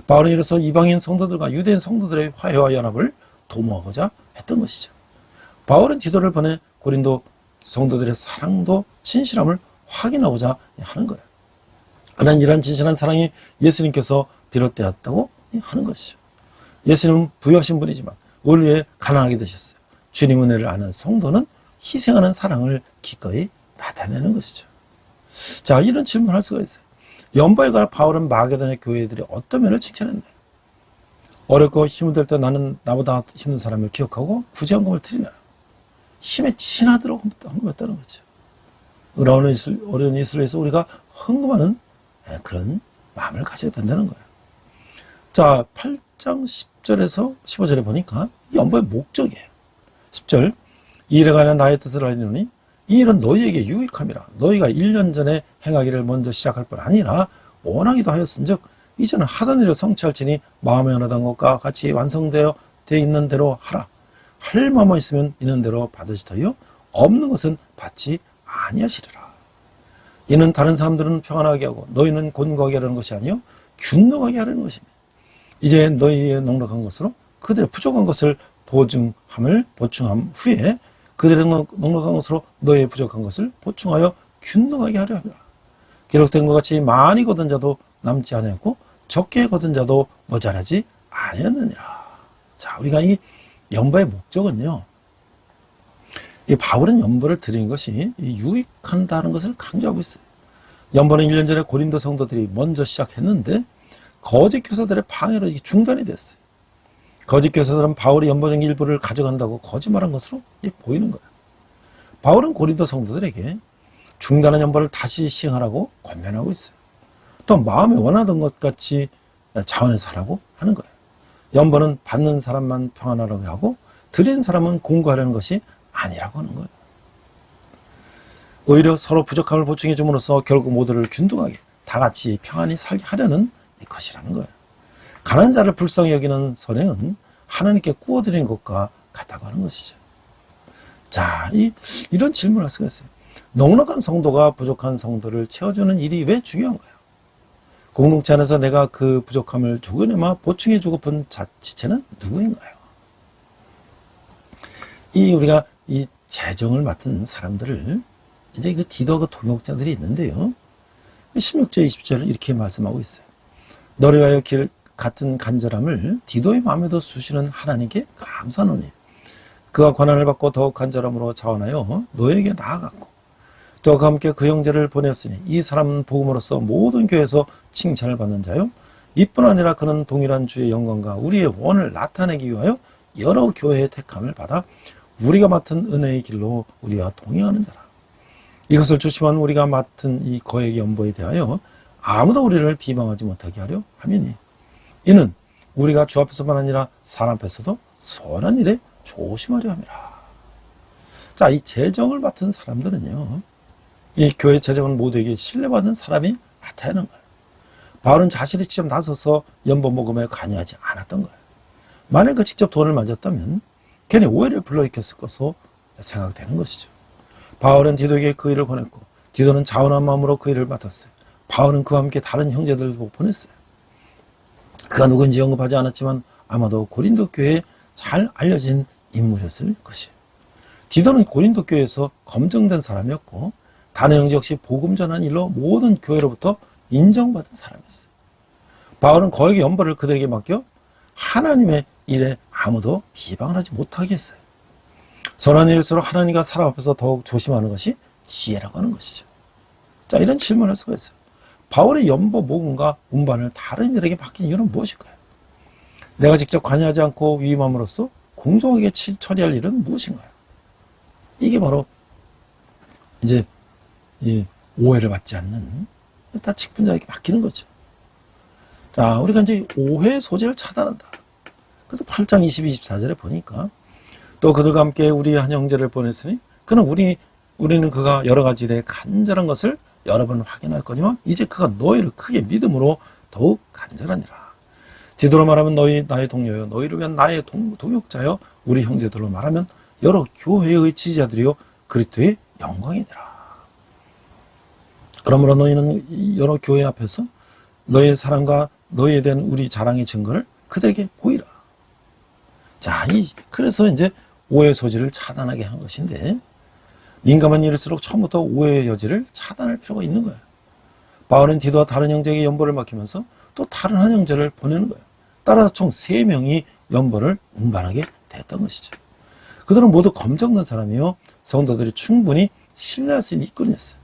바울은 이로써 이방인 성도들과 유대인 성도들의 화해와 연합을 도모하고자 했던 것이죠. 바울은 디도를 보내 고린도 성도들의 사랑도 진실함을 확인하고자 하는 거예요. 그러나 이러한 진실한 사랑이 예수님께서 비롯되었다고 하는 것이죠. 예수님은 부여하신 분이지만 우리 위해 가난하게 되셨어요. 주님 은혜를 아는 성도는 희생하는 사랑을 기꺼이 나타내는 것이죠. 자, 이런 질문을 할 수가 있어요. 연보에 관해 바울은 마게도냐 교회들이 어떤 면을 칭찬했나요? 어렵고 힘을 들 때 나는 나보다 힘든 사람을 기억하고 구제헌금을 드리나요? 힘에 친하도록 헌금했다는 거죠. 어려운 이스라엘에서 우리가 헌금하는 그런 마음을 가져야 된다는 거예요. 자, 8장 10절에서 15절에 보니까 연보의 목적이에요. 10절, 이 일에 관한 나의 뜻을 알리노니 이 일은 너희에게 유익함이라. 너희가 1년 전에 행하기를 먼저 시작할 뿐 아니라 원하기도 하였은즉 이제는 하던 일을 성취할지니 마음에 원하던 것과 같이 완성되어 있는 대로 하라. 할 마음만 있으면 있는 대로 받으시더요 없는 것은 받지 아니하시리라. 이는 다른 사람들은 평안하게 하고 너희는 곤고하게 하려는 것이 아니요 균등하게 하려는 것입니다. 이제 너희의 넉넉한 것으로 그들의 부족한 것을 보충함 후에 그들의 넉넉한 것으로 너희의 부족한 것을 보충하여 균등하게 하려 합니다. 기록된 것 같이 많이 거둔 자도 남지 아니었고 적게 거둔 자도 모자라지 아니었느니라. 자, 우리가 이 연보의 목적은요, 이 바울은 연보를 드리는 것이 유익한다는 것을 강조하고 있어요. 연보는 1년 전에 고린도 성도들이 먼저 시작했는데 거짓 교사들의 방해로 중단이 됐어요. 거짓 교사들은 바울이 연보적 일부를 가져간다고 거짓말한 것으로 보이는 거예요. 바울은 고린도 성도들에게 중단한 연보를 다시 시행하라고 권면하고 있어요. 또 마음에 원하던 것 같이 자원해서 하라고 하는 거예요. 연보는 받는 사람만 평안하라고 하고 드리는 사람은 공고하려는 것이 아니라고 하는 거예요. 오히려 서로 부족함을 보충해 줌으로써 결국 모두를 균등하게 다 같이 평안히 살게 하려는 것이라는 거예요. 가난한 자를 불쌍히 여기는 선행은 하나님께 구워드리는 것과 같다고 하는 것이죠. 자, 이런 질문을 할 수가 있어요. 넉넉한 성도가 부족한 성도를 채워주는 일이 왜 중요한가요? 공동체 안에서 내가 그 부족함을 조금이나마 보충해주고픈 지체는 누구인가요? 우리가 이 재정을 맡은 사람들을 이제 그 디도 그 동역자들이 있는데요. 16절, 20절을 이렇게 말씀하고 있어요. 너를 위하여 같은 간절함을 디도의 마음에도 수시는 하나님께 감사하노니 그가 권한을 받고 더욱 간절함으로 자원하여 너에게 나아갔고 또 그와 함께 그 형제를 보냈으니 이 사람은 복음으로써 모든 교회에서 칭찬을 받는 자요 이뿐 아니라 그는 동일한 주의 영광과 우리의 원을 나타내기 위하여 여러 교회의 택함을 받아 우리가 맡은 은혜의 길로 우리와 동행하는 자라. 이것을 주시면 우리가 맡은 이 거액 연보에 대하여 아무도 우리를 비방하지 못하게 하려 함이니 이는 우리가 주 앞에서만 아니라 사람 앞에서도 선한 일에 조심하려 함이라. 자, 이 재정을 맡은 사람들은요, 이 교회 재정은 모두에게 신뢰받는 사람이 맡아야 하는 거예요. 바울은 자신이 직접 나서서 연보 모금에 관여하지 않았던 거예요. 만약 그 직접 돈을 만졌다면 괜히 오해를 불러일으켰을 것으로 생각되는 것이죠. 바울은 디도에게 그 일을 보냈고 디도는 자원한 마음으로 그 일을 맡았어요. 바울은 그와 함께 다른 형제들도 보냈어요. 그가 누군지 언급하지 않았지만 아마도 고린도 교회에 잘 알려진 인물이었을 것이에요. 디도는 고린도 교회에서 검증된 사람이었고 다른 형제 역시 복음 전한 일로 모든 교회로부터 인정받은 사람이었어요. 바울은 거액의 연보를 그들에게 맡겨 하나님의 일에 아무도 비방을 하지 못하게 했어요. 선한 일일수록 하나님과 사람 앞에서 더욱 조심하는 것이 지혜라고 하는 것이죠. 자, 이런 질문을 할 수가 있어요. 바울의 연보 모금과 운반을 다른 이들에게 맡긴 이유는 무엇일까요? 내가 직접 관여하지 않고 위임함으로써 공정하게 처리할 일은 무엇인가요? 이게 바로 이제 이 오해를 받지 않는 다 직분자에게 맡기는 거죠. 자, 우리가 이제 오해 소지를 차단한다. 그래서 8장 22, 24절에 보니까 또 그들과 함께 우리 한 형제를 보냈으니 그는 우리는 그가 여러 가지 일에 간절한 것을 여러 번 확인하였거니와 이제 그가 너희를 크게 믿음으로 더욱 간절하니라. 디도로 말하면 너희 나의 동료여 너희를 위한 나의 동역자여 우리 형제들로 말하면 여러 교회의 지지자들이요 그리스도의 영광이니라. 그러므로 너희는 여러 교회 앞에서 너희의 사랑과 너희에 대한 우리 자랑의 증거를 그들에게 보이라. 자, 그래서 이제 오해 소지를 차단하게 한 것인데 민감한 일일수록 처음부터 오해의 여지를 차단할 필요가 있는 거예요. 바울은 디도와 다른 형제에게 연보를 맡기면서 또 다른 한 형제를 보내는 거예요. 따라서 총 3명이 연보를 운반하게 됐던 것이죠. 그들은 모두 검정된 사람이요 성도들이 충분히 신뢰할 수 있는 이끌이었어요.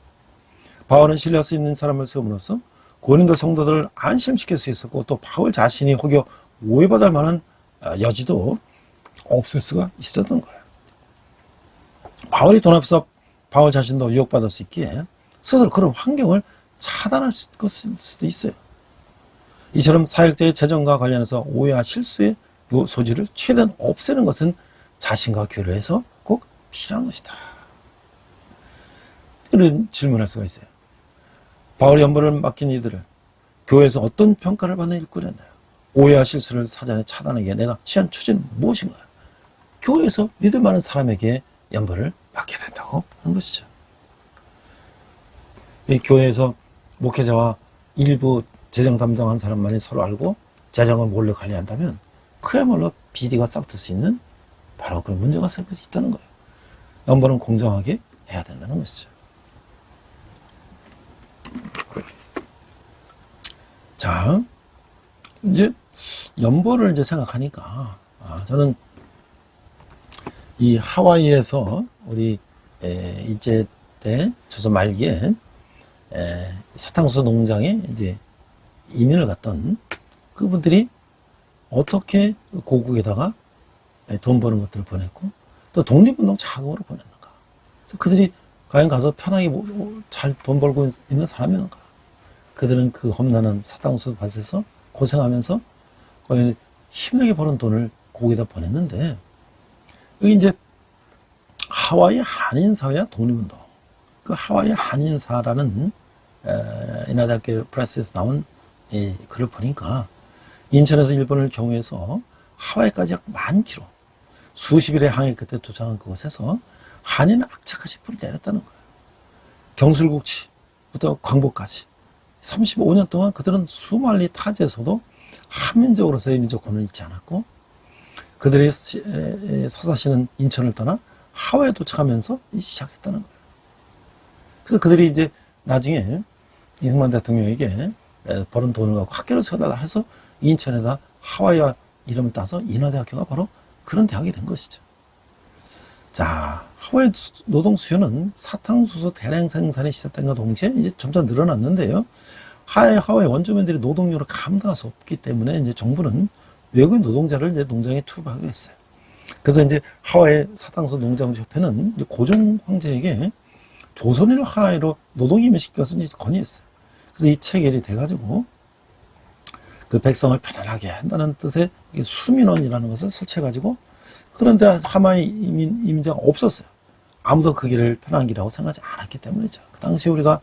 바울은 신뢰할 수 있는 사람을 세움으로써 고린도 성도들을 안심시킬 수 있었고 또 바울 자신이 혹여 오해받을 만한 여지도 없을 수가 있었던 거예요. 바울이 돈 앞에서 바울 자신도 유혹받을 수 있기에 스스로 그런 환경을 차단할 수도 있어요. 이처럼 사역자의 재정과 관련해서 오해와 실수의 소지를 최대한 없애는 것은 자신과 교류에서 꼭 필요한 것이다. 이런 질문할 수가 있어요. 바울이 연보를 맡긴 이들을 교회에서 어떤 평가를 받는 일꾼이었나요? 오해와 실수를 사전에 차단하기 위해 내가 취한 처지는 무엇인가요? 교회에서 믿을 만한 사람에게 연보를 맡게 된다고 하는 것이죠. 이 교회에서 목회자와 일부 재정 담당한 사람만이 서로 알고 재정을 몰래 관리한다면 그야말로 비리가 싹틀 수 있는 바로 그런 문제가 생길 수 있다는 거예요. 연보는 공정하게 해야 된다는 것이죠. 자, 이제 연보를 이제 생각하니까 저는 이 하와이에서 우리 일제 때 조선 말기에 사탕수 농장에 이제 이민을 갔던 그분들이 어떻게 고국에다가 돈 버는 것들을 보냈고 또 독립운동 자금으로 보냈는가? 그래서 그들이 과연 가서 편하게 잘 돈 벌고 있는 사람이었는가? 그들은 그 험난한 사탕수수 밭에서 고생하면서 거의 힘들게 버는 돈을 거기다 보냈는데, 여기 이제 하와이 한인사회와 독립운동, 그 하와이 한인사라는 인하대학교 프레스에서 나온 이 글을 보니까 인천에서 일본을 경유해서 하와이까지 약 10,000km, 수십일의 항해 끝에 도착한 그곳에서 한인은 악착같이 불을 내렸다는 거예요. 경술국치부터 광복까지 35년 동안 그들은 수만리 타지에서도 한민족으로서의 민족권을 잊지 않았고, 그들이 서사시는 인천을 떠나 하와이에 도착하면서 시작했다는 거예요. 그래서 그들이 이제 나중에 이승만 대통령에게 버는 돈을 갖고 학교를 세워달라 해서 인천에다 하와이와 이름을 따서 인하대학교가 바로 그런 대학이 된 것이죠. 자, 하와이 노동 수요는 사탕수수 대량 생산이 시작된과 동시에 이제 점점 늘어났는데요. 하와이 원주민들이 노동력을 감당할 수 없기 때문에 이제 정부는 외국인 노동자를 이제 농장에 투입하게 했어요. 그래서 이제 하와이 사탕수수 농장주협회는 고종 황제에게 조선인을 하와이로 노동임을 시켜서 이제 건의했어요. 그래서 이 체결이 돼가지고 그 백성을 편안하게 한다는 뜻의 수민원이라는 것을 설치해가지고, 그런데 하와이 이민자가 없었어요. 아무도 그 길을 편한 길이라고 생각하지 않았기 때문이죠. 그 당시에 우리가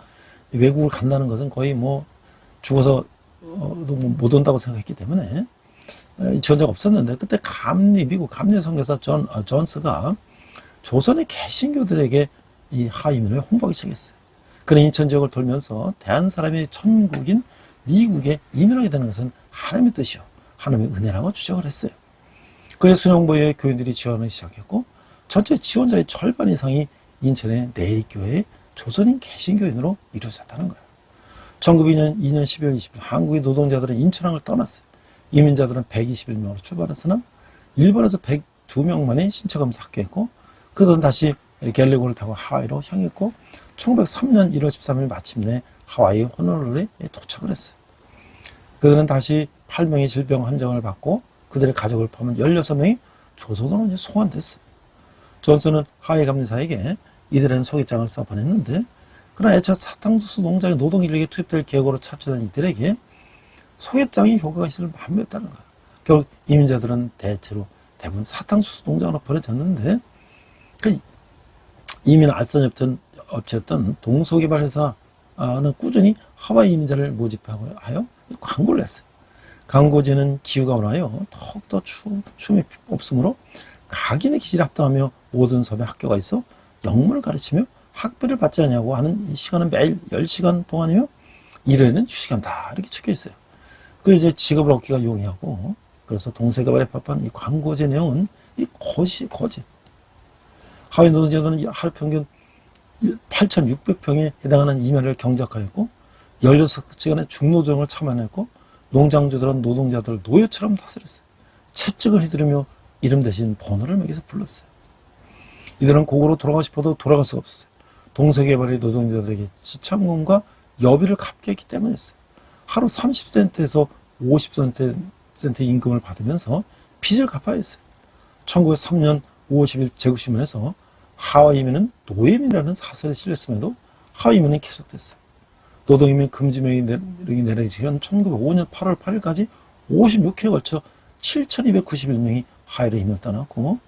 외국을 간다는 것은 거의 뭐 죽어서 못 온다고 생각했기 때문에 지원자가 없었는데, 그때 미국 감리 선교사 존스가 조선의 개신교들에게 이 하이민을 홍보하기 시작했어요. 그는 인천 지역을 돌면서 대한 사람이 천국인 미국에 이민하게 되는 것은 하나님의 뜻이요, 하나님의 은혜라고 주장을 했어요. 그의 순영부의 교인들이 지원을 시작했고, 전체 지원자의 절반 이상이 인천의 내립교회의 조선인 개신교인으로 이루어졌다는 거예요. 1902년 12월 20일 한국의 노동자들은 인천항을 떠났어요. 이민자들은 121명으로 출발했으나 일본에서 102명만이 신체검사 합격했고, 그들은 다시 갤리고를 타고 하와이로 향했고, 1903년 1월 13일 마침내 하와이 호놀룰루에 도착을 했어요. 그들은 다시 8명의 질병 판정을 받고 그들의 가족을 포함한 16명이 조선으로 이제 송환됐어요. 존슨은 하와이 감리사에게 이들에는 소개장을 써 보냈는데, 그러나 애초 사탕수수 농장의 노동 인력에 투입될 계획으로 찾던 이들에게 소개장이 효과가 있을 만무였다는 거예요. 결국 이민자들은 대부분 사탕수수 농장으로 보내졌는데, 그 이민 알선 업체였던 동서개발회사는 꾸준히 하와이 이민자를 모집하여 광고를 했어요. 광고지는 기후가 온화하여 더욱더 춤이 없으므로 각인의 기질에 합당하며 모든 섬에 학교가 있어 영문을 가르치며 학비를 받지 않냐고 하는 이 시간은 매일 10시간 동안이며 일요일은 휴식한다, 이렇게 적혀 있어요. 그 이제 직업을 얻기가 용이하고, 그래서 동서개발에 발표한 이 광고제 내용은 이 거짓. 하와이 노동자들은 하루 평균 8,600평에 해당하는 이면을 경작하였고, 16시간의 중노동을 참아냈고, 농장주들은 노동자들을 노예처럼 다스렸어요. 채찍을 휘두르며 이름 대신 번호를 매겨서 불렀어요. 이들은 고국으로 돌아가고 싶어도 돌아갈 수가 없었어요. 동서개발의 노동자들에게 지참금과 여비를 갚게 했기 때문이었어요. 하루 30센트에서 50센트 임금을 받으면서 빚을 갚아야 했어요. 1903년 5월 10일 제국신문에서 하와이민은 노예민이라는 사설이 실렸음에도 하와이민은 계속됐어요. 노동이민 금지명이 내려지던 1905년 8월 8일까지 56회에 걸쳐 7,291명이 하와이로 이민을 떠났고,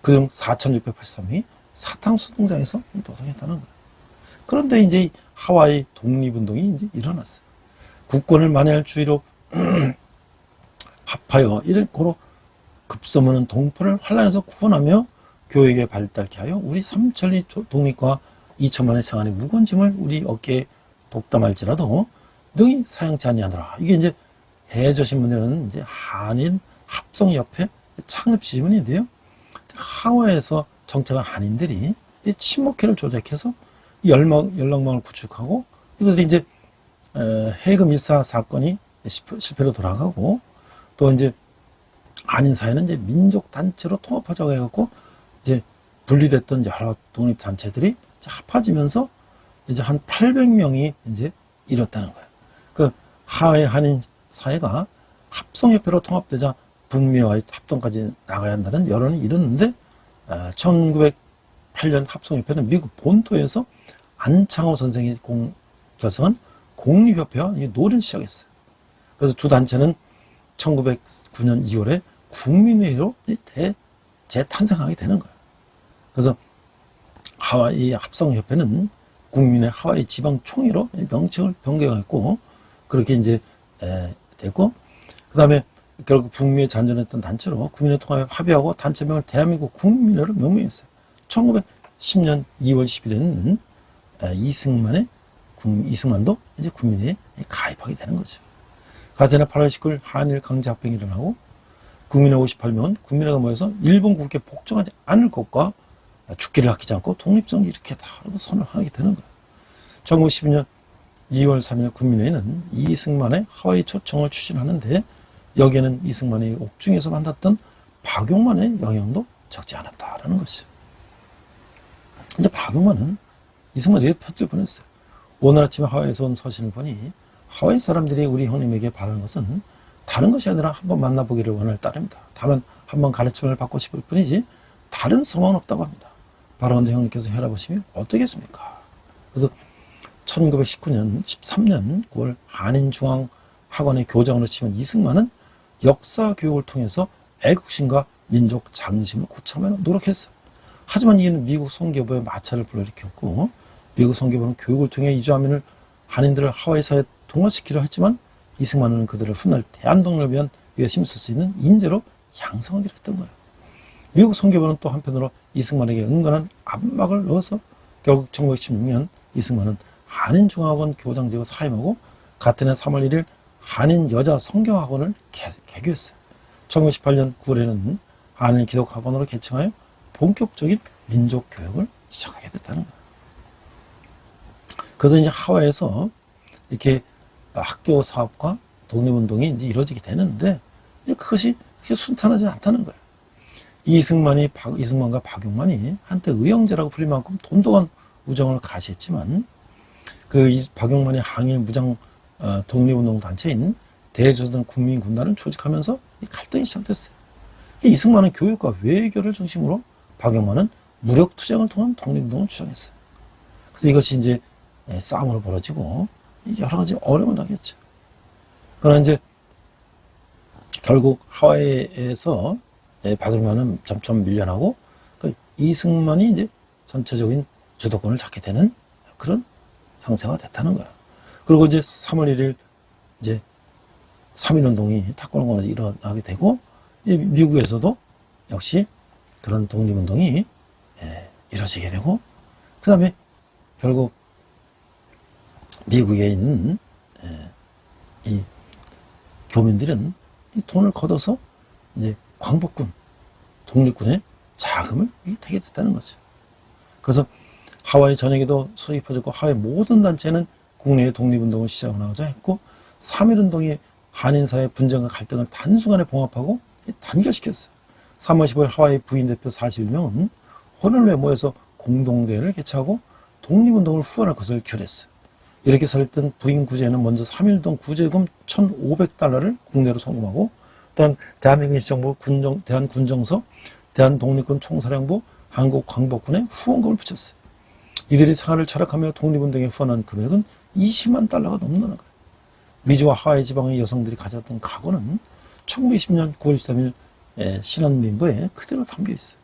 그중 4,683명이 사탕수수 농장에서 노동했다는 거예요. 그런데 이제 하와이 독립운동이 이제 일어났어요. 국권을 만회할 주의로 합하여 이래고로 급서무는 동포를 환란에서 구원하며 교육에 발달케 하여 우리 삼천리 독립과 2천만의 생활의 무거운 짐을 우리 어깨에 독담할지라도 능히 사양치 아니하노라. 이게 이제 해조신문이라는 이제 한인 합성협회 창립 지문인데요. 하와이에서 정착한 한인들이 친목회를 조작해서 연락망을 구축하고, 이것들이 이제 해금 일사 사건이 실패로 돌아가고, 또 이제 한인 사회는 이제 민족 단체로 통합하자고 해갖고 이제 분리됐던 여러 독립 단체들이 합해지면서 이제 한 800명이 이제 이뤘다는 거예요. 그 하와이 한인 사회가 합성협회로 통합되자 북미와의 합동까지 나가야 한다는 여론이 일었는데, 1908년 합성협회는 미국 본토에서 안창호 선생이 결성한 공립협회와 논의를 시작했어요. 그래서 두 단체는 1909년 2월에 국민회의로 재탄생하게 되는 거예요. 그래서 하와이 합성협회는 국민의 하와이 지방총회로 명칭을 변경했고, 그렇게 이제 됐고, 그 다음에 결국 북미에 잔존했던 단체로 국민의 통합에 합의하고 단체명을 대한민국 국민회로 명명했어요. 1910년 2월 10일에는 이승만도 이제 국민회에 가입하게 되는 거죠. 같은 해 8월 19일 한일 강제합병이 일어나고 국민회 58명은 국민회가 모여서 일본 국에 복종하지 않을 것과 죽기를 아끼지 않고 독립정치 이렇게 다르고 선을 하게 되는 거예요. 1912년 2월 3일 국민회의는 이승만의 하와이 초청을 추진하는데 여기에는 이승만의 옥중에서 만났던 박용만의 영향도 적지 않았다라는 것이죠. 이제 박용만은 이승만에게 편지를 보냈어요. 오늘 아침에 하와이에서 온 서신을 보니 하와이 사람들이 우리 형님에게 바라는 것은 다른 것이 아니라 한번 만나보기를 원할 따름이다. 다만 한번 가르침을 받고 싶을 뿐이지 다른 소망은 없다고 합니다. 바라온데 형님께서 혈압보시면 어떻겠습니까? 그래서 1919년 13년 9월 한인중앙학원의 교장으로 치면 이승만은 역사 교육을 통해서 애국심과 민족 장심을 고착하려고 노력했어요. 하지만 이는 미국 선교부의 마찰을 불러일으켰고 미국 선교부는 교육을 통해 이주민을 한인들을 하와이 사회에 동화시키려 했지만 이승만은 그들을 훗날 대한독립을 위한 힘쓸 수 있는 인재로 양성하기로 했던 거예요. 미국 선교부는 또 한편으로 이승만에게 은근한 압박을 넣어서 결국 1916년 이승만은 한인중앙학원 교장직을 사임하고 같은 해 3월 1일 한인 여자 성경학원을 개교했어요. 1918년 9월에는 한인 기독학원으로 개칭하여 본격적인 민족교육을 시작하게 됐다는 거예요. 그래서 이제 하와이에서 이렇게 학교 사업과 독립운동이 이제 이루어지게 되는데 그것이 그렇게 순탄하지 않다는 거예요. 이승만과 박용만이 한때 의형제라고 불릴 만큼 돈독한 우정을 가시했지만 박용만이 항일 무장 독립운동 단체인 대조선 국민군단을 조직하면서 갈등이 시작됐어요. 이승만은 교육과 외교를 중심으로 박용만은 무력투쟁을 통한 독립운동을 주장했어요. 그래서 이것이 이제 싸움으로 벌어지고 여러 가지 어려움을 당했죠. 그러나 이제 결국 하와이에서 박용만은 점점 밀려나고 이승만이 이제 전체적인 주도권을 잡게 되는 그런 형세가 됐다는 거예요. 그리고 이제 3월 1일 이제 3.1운동이 탁구공원에서 일어나게 되고 미국에서도 역시 그런 독립운동이 이루어지게 되고 그 다음에 결국 미국에 있는 이 교민들은 이 돈을 걷어서 이제 광복군, 독립군의 자금을 대게 됐다는 거죠. 그래서 하와이 전역에도 소식이 퍼졌고 하와이 모든 단체는 국내의 독립운동을 시작하고자 했고 3.1운동이 한인사회 분쟁과 갈등을 단순간에 봉합하고 단결시켰어요. 3월 15일 하와이 부인 대표 41명은 호놀루에 모여서 공동대회를 개최하고 독립운동을 후원할 것을 결의했어요. 이렇게 설립된 부인 구제는 먼저 3.1운동 구제금 1,500달러를 국내로 송금하고 또한 대한민국 일정부 대한군정서, 대한독립군 총사령부, 한국광복군에 후원금을 붙였어요. 이들이 생활을 철학하며 독립운동에 후원한 금액은 20만 달러가 넘는 거예요. 미주와 하와이 지방의 여성들이 가졌던 각오는 1920년 9월 13일 신원민보에 그대로 담겨 있어요.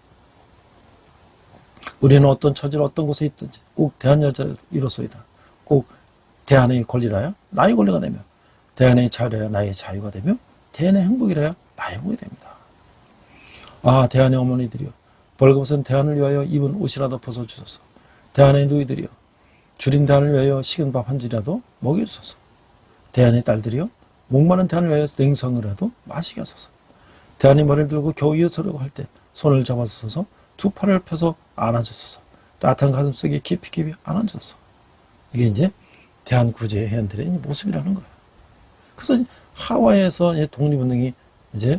우리는 어떤 처지로 어떤 곳에 있든지 꼭 대한여자이로소이다. 꼭 대한의 권리라야 나의 권리가 되며 대한의 자유라야 나의 자유가 되며 대한의 행복이라야 나의 행복이 됩니다. 아, 대한의 어머니들이여, 벌거벗은 대한을 위하여 입은 옷이라도 벗어주소서. 대한의 누이들이여, 줄인 대한을 위하여 식은 밥 한 줄이라도 먹여주소서. 대한의 딸들이여, 목마른 대한을 위하여 냉수한이라도 마시게 하소서. 대한의 머리를 들고 겨우 일어서려고 할 때 손을 잡아주소서. 두 팔을 펴서 안아주소서. 따뜻한 가슴속에 깊이 안아주소서. 이게 이제 대한구제 회원들의 모습이라는 거예요. 그래서 하와이에서 독립운동이 이제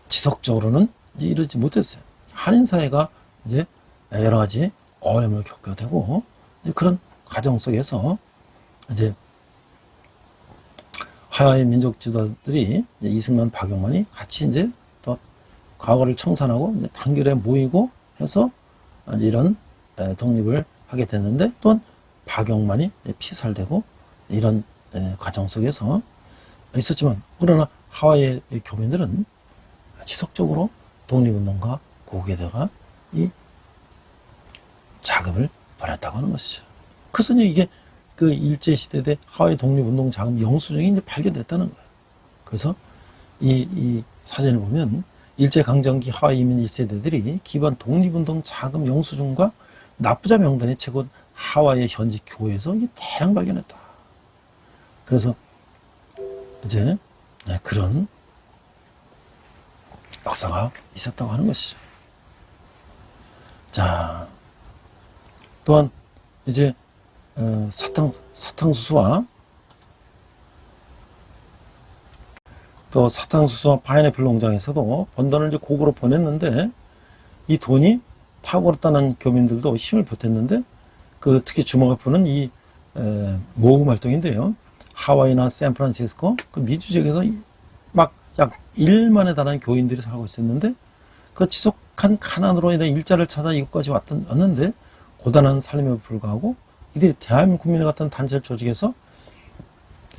지속적으로는 이제 이루지 못했어요. 한인사회가 이제 여러 가지 어려움을 겪게 되고 그런 과정 속에서 이제 하와이 민족 지도자들이 이승만, 박용만이 같이 이제 또 과거를 청산하고 이제 단결에 모이고 해서 이런 독립을 하게 됐는데 또 박용만이 피살되고 이런 과정 속에서 있었지만, 그러나 하와이의 교민들은 지속적으로 독립운동가 고국에다가 이 자금을 보냈다고 하는 것이죠. 그래서 이게 그 일제시대 때 하와이 독립운동 자금 영수증이 이제 발견됐다는 거예요. 그래서 이 사진을 보면 일제강점기 하와이 이민 1세대들이 기반 독립운동 자금 영수증과 납부자 명단이 최고 하와이의 현지 교회에서 이게 대량 발견했다. 그래서 이제 그런 역사가 있었다고 하는 것이죠. 자, 또한 이제 사탕수수와 또 사탕수수와 파인애플 농장에서도 번 돈을 이제 고구로 보냈는데, 이 돈이 탁월했다는 교민들도 힘을 보탰는데, 그 특히 주목을 보는 이 모금 활동인데요. 하와이나 샌프란시스코 그 미주 지역에서 막 약 1만에 달하는 교인들이 살고 있었는데, 그 지속한 가난으로 인해 일자를 찾아 이곳까지 왔는데, 고단한 삶에 불구하고 이들이 대한민국 국민의 같은 단체를 조직해서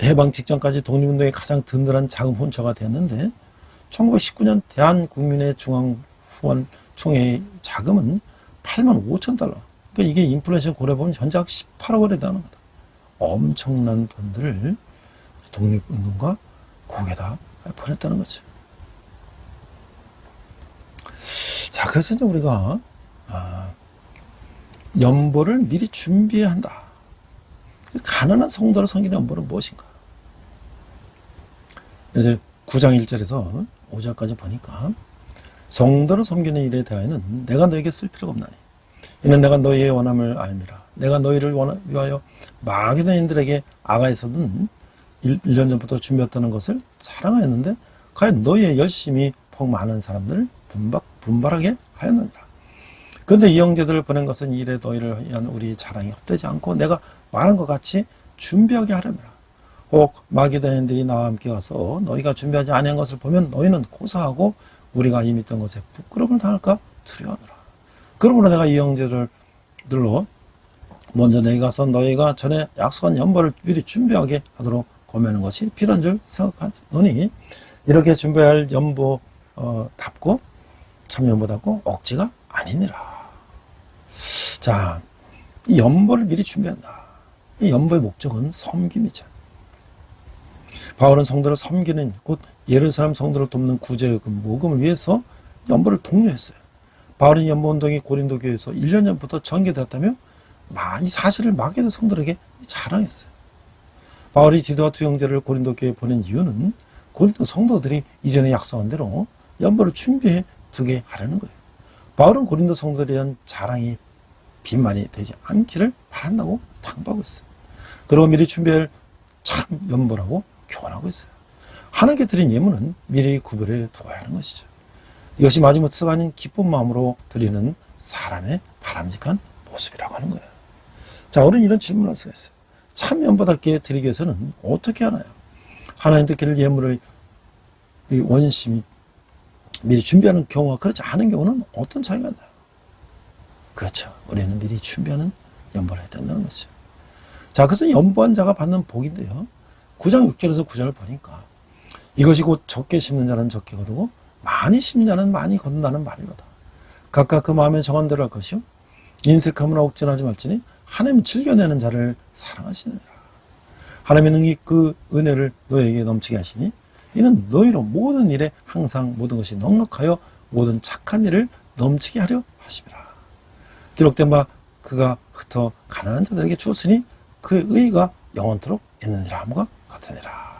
해방 직전까지 독립운동의 가장 든든한 자금 혼처가 되었는데, 1919년 대한국민의 중앙후원 총회의 자금은 8만 5천 달러. 그러니까 이게 인플레이션 고려해보면 현재 약 18억 원에 달하는 거다. 엄청난 돈들을 독립운동가 고국에다 보냈다는 거죠. 자, 그래서 이제 우리가 연보를 미리 준비해야 한다. 가난한 성도를 섬기는 연보는 무엇인가? 이제 9장 1절에서 5절까지 보니까, 성도를 섬기는 일에 대하여는 내가 너에게 쓸 필요가 없나니 이는 내가 너희의 원함을 알미라. 내가 너희를 위하여 마게도인들에게 아가에서는 1년 전부터 준비했다는 것을 자랑하였는데, 과연 너희의 열심히 폭 많은 사람들을 분발하게 하였느니라. 그런데 이 형제들을 보낸 것은 이 일에 너희를 위한 우리 자랑이 헛되지 않고 내가 말한 것 같이 준비하게 하려니라. 혹 마게도인들이 나와 함께 와서 너희가 준비하지 아니한 것을 보면 너희는 고사하고 우리가 이미 있던 것에 부끄러움을 당할까 두려워하노라. 그러므로 내가 이 형제들로 먼저 너희 가서 너희가 전에 약속한 연보를 미리 준비하게 하도록 고면하는 것이 필요한 줄 생각하노니, 이렇게 준비할 연보답고 참연보답고 억지가 아니니라. 자, 이 연보를 미리 준비한다. 이 연보의 목적은 섬김이죠. 바울은 성도를 섬기는, 곧 예루살렘 성도를 돕는 구제의 모금을 위해서 연보를 독려했어요. 바울은 연보운동이 고린도 교회에서 1년 전부터 전개되었다며 많이 사실을 마게도 성도들에게 자랑했어요. 바울이 디도와 두 형제를 고린도 교회에 보낸 이유는 고린도 성도들이 이전에 약속한 대로 연보를 준비해 두게 하려는 거예요. 바울은 고린도 성도들에 대한 자랑이 빈말이 되지 않기를 바란다고 당부하고 있어요. 그리고 미리 준비할 참 연보라고 교훈하고 있어요. 하나님께 드린 예물은 미리 구별해 두어야 하는 것이죠. 이것이 마지못해가 아닌 기쁜 마음으로 드리는 사람의 바람직한 모습이라고 하는 거예요. 자, 우리는 이런 질문을 할 수가 있어요. 참 연보답게 드리기 위해서는 어떻게 하나요? 하나님께 드릴 예물을 원심히 미리 준비하는 경우와 그렇지 않은 경우는 어떤 차이가 나요? 그렇죠. 우리는 미리 준비하는 연보를 해야 된다는 것이죠. 자, 그래서 연보한 자가 받는 복인데요. 9장 6절에서 9절을 보니까, 이것이 곧 적게 심는 자는 적게 거두고 많이 심는 자는 많이 거둔다는 말이로다. 각각 그 마음에 정한 대로 할 것이요 인색함으로 옥진하지 말지니 하나님은 즐겨내는 자를 사랑하시느니라. 하나님의 능히 그 은혜를 너에게 넘치게 하시니 이는 너희로 모든 일에 항상 모든 것이 넉넉하여 모든 착한 일을 넘치게 하려 하심이라. 기록된 바 그가 흩어 가난한 자들에게 주었으니 그의 의가 영원토록 있느니라 함과 같으니라.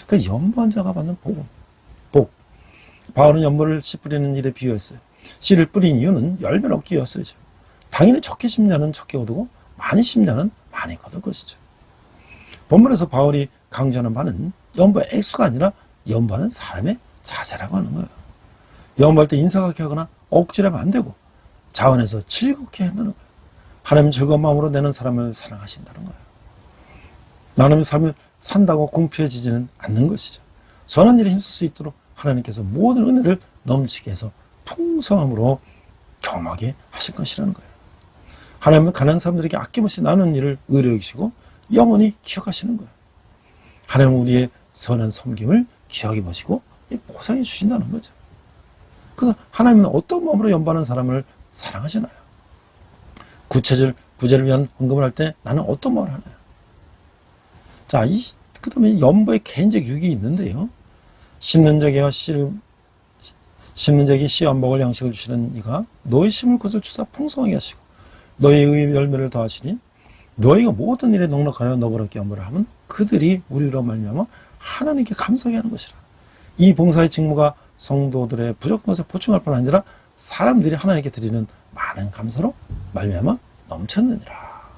그 연보한 자가 받는 복. 바울은 연보를 씨 뿌리는 일에 비유했어요. 씨를 뿌린 이유는 열매를 얻기 위해서죠. 당연히 적게 심는 자는 적게 거두고 많이 심는 자는 많이 거둘 것이죠. 본문에서 바울이 강조하는 바는 연보의 액수가 아니라 연보하는 사람의 자세라고 하는 거예요. 연보할 때 인사하게 하거나 억지하면 안 되고 자원해서 즐겁게 한다는 거예요. 하나님 즐거운 마음으로 내는 사람을 사랑하신다는 거예요. 나름의 삶을 산다고 궁피해지지는 않는 것이죠. 선한 일에 힘쓸 수 있도록 하나님께서 모든 은혜를 넘치게 해서 풍성함으로 경험하게 하실 것이라는 거예요. 하나님은 가난한 사람들에게 아낌없이 나누는 일을 의뢰하시고 영원히 기억하시는 거예요. 하나님은 우리의 선한 섬김을 기억해 보시고 보상해 주신다는 거죠. 그래서 하나님은 어떤 마음으로 연보하는 사람을 사랑하시나요? 구제를 위한 헌금을 할 때 나는 어떤 마음을 하나요? 자, 그 다음에 연보의 개인적 유익이 있는데요. 심는 자에게 씨와 먹을 양식을 주시는 이가 너희 심을 것을 주사 풍성하게 하시고 너희 의의 열매를 더하시니 너희가 모든 일에 넉넉하여 너그럽게 연보를 하면 그들이 우리로 말미암아 하나님께 감사하게 하는 것이라. 이 봉사의 직무가 성도들의 부족한 것을 보충할 뿐 아니라 사람들이 하나님께 드리는 많은 감사로 말미암아 넘쳤느니라.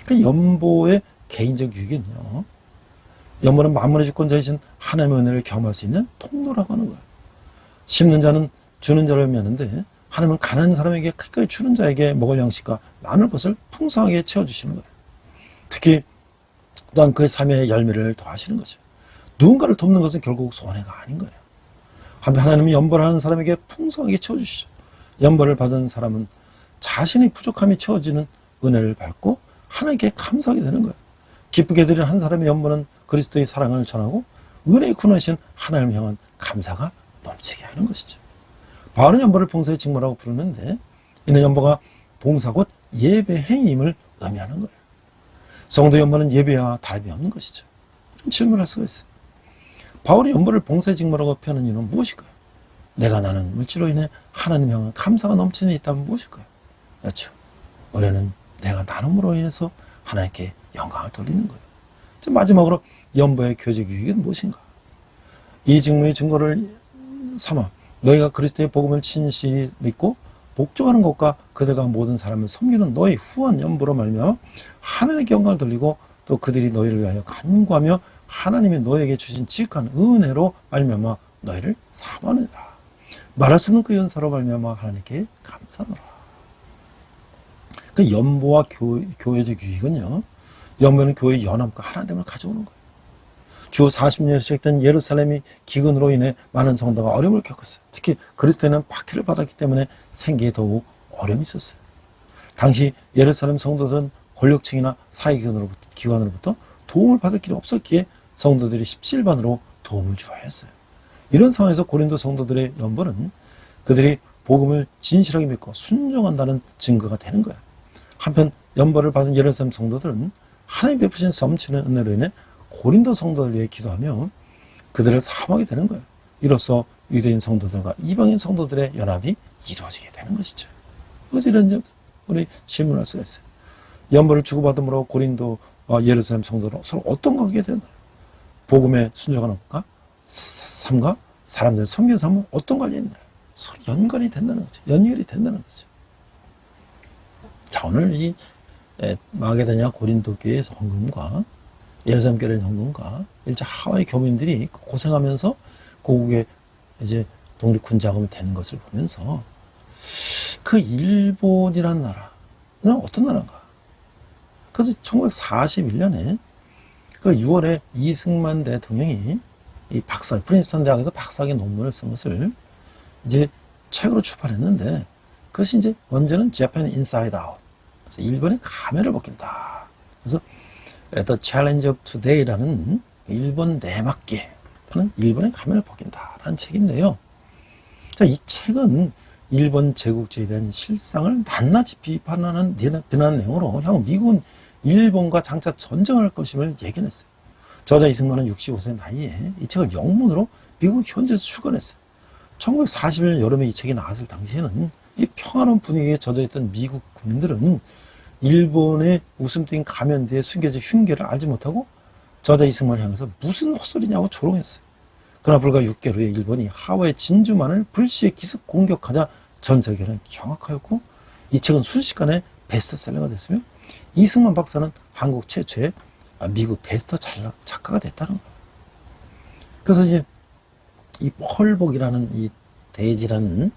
그 연보의 개인적 유익은요, 연보는 만물의 주권자이신 하나님의 은혜를 경험할 수 있는 통로라고 하는 거예요. 심는 자는 주는 자를 의미하는데 하나님은 가난한 사람에게 끝까지 주는 자에게 먹을 양식과 나눌 것을 풍성하게 채워주시는 거예요. 특히 또한 그의 삶의 열매를 더하시는 거죠. 누군가를 돕는 것은 결국 손해가 아닌 거예요. 하나님은 연보를 하는 사람에게 풍성하게 채워주시죠. 연보를 받은 사람은 자신의 부족함이 채워지는 은혜를 받고 하나님께 감사하게 되는 거예요. 기쁘게 드리는 한 사람의 연보는 그리스도의 사랑을 전하고 은혜의 군하신 하나님을 향한 감사가 넘치게 하는 것이죠. 바울은 연보를 봉사의 직무라고 부르는데 이는 연보가 봉사 곧 예배 행위임을 의미하는 거예요. 성도 연보는 예배와 다름이 없는 것이죠. 질문할 수가 있어요. 바울이 연보를 봉사의 직무라고 표현하는 이유는 무엇일까요? 내가 나는 물질로 인해 하나님 향한 감사가 넘치는 데 있다면 무엇일까요? 그렇죠. 원래는 내가 나눔으로 인해서 하나님께 영광을 돌리는 거예요. 마지막으로 연보의 교제적 유익은 무엇인가? 이 직무의 증거를 삼아 너희가 그리스도의 복음을 진실히 믿고 복종하는 것과 그들과 모든 사람을 섬기는 너희 후한 연보로 말미암아 하나님께 영광을 돌리고 또 그들이 너희를 위하여 간구하며 하나님이 너에게 주신 지극한 은혜로 말미암아 너희를 사모하느니라. 말할 수 없는 그 연사로 말미암아 하나님께 감사하노라. 그 연보와 교회적 유익은요, 연보는 교회의 연합과 하나됨을 가져오는 거예요. 주 40년에 시작된 예루살렘이 기근으로 인해 많은 성도가 어려움을 겪었어요. 특히 그리스도인은 박해를 받았기 때문에 생계에 더욱 어려움이 있었어요. 당시 예루살렘 성도들은 권력층이나 사회기관으로부터 도움을 받을 길이 없었기에 성도들이 십시일반으로 도움을 주어야 했어요. 이런 상황에서 고린도 성도들의 연보는 그들이 복음을 진실하게 믿고 순종한다는 증거가 되는 거예요. 한편 연보를 받은 예루살렘 성도들은 하나님 베푸신 넘치는 은혜로 인해 고린도 성도들 위해 기도하며 그들을 사모하게 되는 거예요. 이로써 유대인 성도들과 이방인 성도들의 연합이 이루어지게 되는 것이죠. 그래서 이런 우리 질문할 수가 있어요. 연보를 주고받음으로 고린도와 예루살렘 성도로 서로 어떤 관계가 되나요? 복음에 순종하는 것과 삶과 사람들의 섬기는 삶은 어떤 관련이 있나요? 서로 연관이 된다는 거죠. 연결이 된다는 거죠. 자, 오늘 이 마게도냐 고린도 교회의 헌금과 예루살렘 교회의 헌금과 일제 하와이 교민들이 고생하면서 고국의 이제 독립군 작업이 되는 것을 보면서 그 일본이라는 나라는 어떤 나라인가? 그래서 1941년에 그 6월에 이승만 대통령이 이 프린스턴 대학에서 박사학위 논문을 쓴 것을 이제 책으로 출판했는데 그것이 이제 원제는 Japan Inside Out. 그래서 일본의 가면을 벗긴다. 그래서 The Challenge of Today라는 일본 내막계라는 일본의 가면을 벗긴다라는 책인데요. 자, 이 책은 일본 제국주의에 대한 실상을 낱낱이 비판하는 내용으로 향후 미국은 일본과 장차 전쟁할 것임을 예견했어요. 저자 이승만은 65세 나이에 이 책을 영문으로 미국 현지에서 출간했어요. 1941년 여름에 이 책이 나왔을 당시에는 이 평화로운 분위기에 젖어있던 미국 국민들은 일본의 웃음띤 가면 뒤에 숨겨진 흉계를 알지 못하고 저자 이승만을 향해서 무슨 헛소리냐고 조롱했어요. 그러나 불과 6개월 후에 일본이 하와이 진주만을 불시에 기습 공격하자 전 세계는 경악하였고 이 책은 순식간에 베스트셀러가 됐으며 이승만 박사는 한국 최초의 미국 베스트 작가가 됐다는 거예요. 그래서 이제 이 펄복이라는 이 대지라는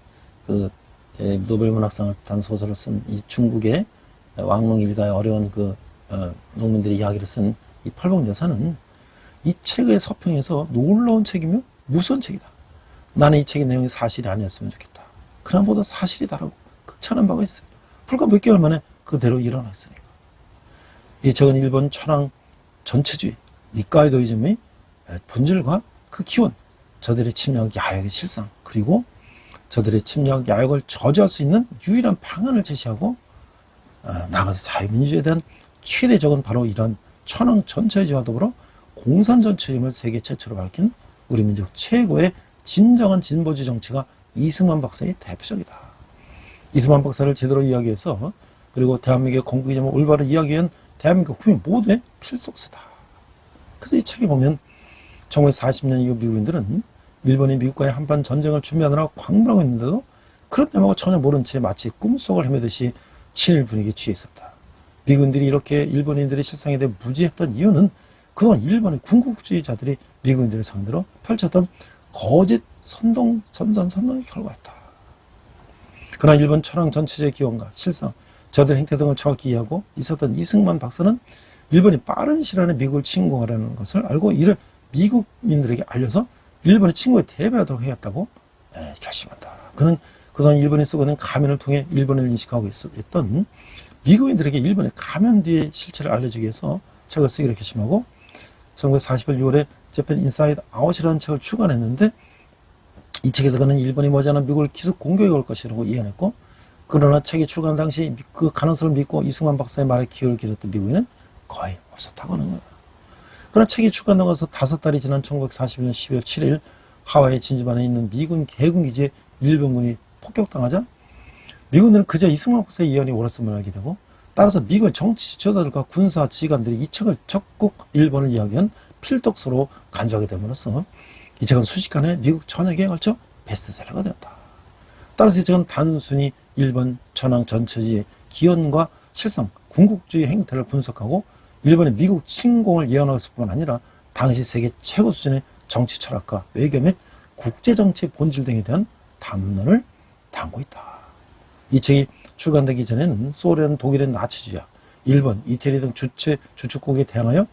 그 노벨문학상을 탄 소설을 쓴 이 중국의 왕릉 일가의 어려운 그 농민들의 이야기를 쓴 이 펄복 여사는 이 책의 서평에서 놀라운 책이며 무서운 책이다. 나는 이 책의 내용이 사실이 아니었으면 좋겠다. 그러나 모두 사실이다라고 극찬한 바가 있어요. 불과 몇 개월 만에 그대로 일어났으니까. 이 책은 일본 천황 전체주의, 니카이도이즘의 본질과 그 기원, 저들의 침략 야욕의 실상, 그리고 저들의 침략 야욕을 저지할 수 있는 유일한 방안을 제시하고 나아가서 자유민주주의에 대한 최대적은 바로 이런 천황 전체주의와 더불어 공산 전체주의를 세계 최초로 밝힌 우리 민족 최고의 진정한 진보주의 정치가 이승만 박사의 대표적이다. 이승만 박사를 제대로 이야기해서 그리고 대한민국의 건국 이념을 올바로 이야기한 대한민국 국민 모두의 필독서다. 그래서 이 책에 보면 1940년 이후 미국인들은 일본이 미국과의 한판 전쟁을 준비하느라 광분하고 있는데도 그런 대목을 전혀 모른 채 마치 꿈속을 헤매듯이 친일 분위기에 취해 있었다. 미국인들이 이렇게 일본인들의 실상에 대해 무지했던 이유는 그동안 일본의 군국주의자들이 미국인들을 상대로 펼쳤던 거짓 선동의 결과였다. 그러나 일본 천황 전체제의 기원과 실상, 저들의 행태 등을 정확히 이해하고 있었던 이승만 박사는 일본이 빠른 시일 안에 미국을 침공하려는 것을 알고 이를 미국민들에게 알려서 일본의 침공에 대비하도록 해야겠다고 결심한다. 그는 그동안 일본이 쓰고 있는 가면을 통해 일본을 인식하고 있었던 미국인들에게 일본의 가면 뒤의 실체를 알려주기 위해서 책을 쓰기로 결심하고 1941년 6월에 재팬 인사이드 아웃이라는 책을 출간했는데 이 책에서 그는 일본이 머지않아 미국을 기습 공격해 올 것이라고 예언했고 그러나 책이 출간 당시 그 가능성을 믿고 이승만 박사의 말에 귀를 기울였던 미국인은 거의 없었다고 하는 거야. 그러나 책이 출간되고서 5달이 지난 1941년 12월 7일 하와이 진주반에 있는 미군 계군기지에 일본군이 폭격당하자 미군들은 그저 이승만 박사의 예언이 옳았음을 알게 되고 따라서 미국의 정치 지도자들과 군사 지휘관들이 이 책을 적극 일본을 이야기한 필독서로 간주하게 됨으로써 이 책은 순식간에 미국 전역에 걸쳐 베스트셀러가 되었다. 따라서 이 책은 단순히 일본 천황 전체주의의 기원과 실상, 군국주의 행태를 분석하고 일본의 미국 침공을 예언했을 뿐만 아니라 당시 세계 최고 수준의 정치 철학과 외교 및 국제정치의 본질 등에 대한 담론을 담고 있다. 이 책이 출간되기 전에는 소련, 독일의 나치주의와 일본, 이태리 등 주축국에 대항하여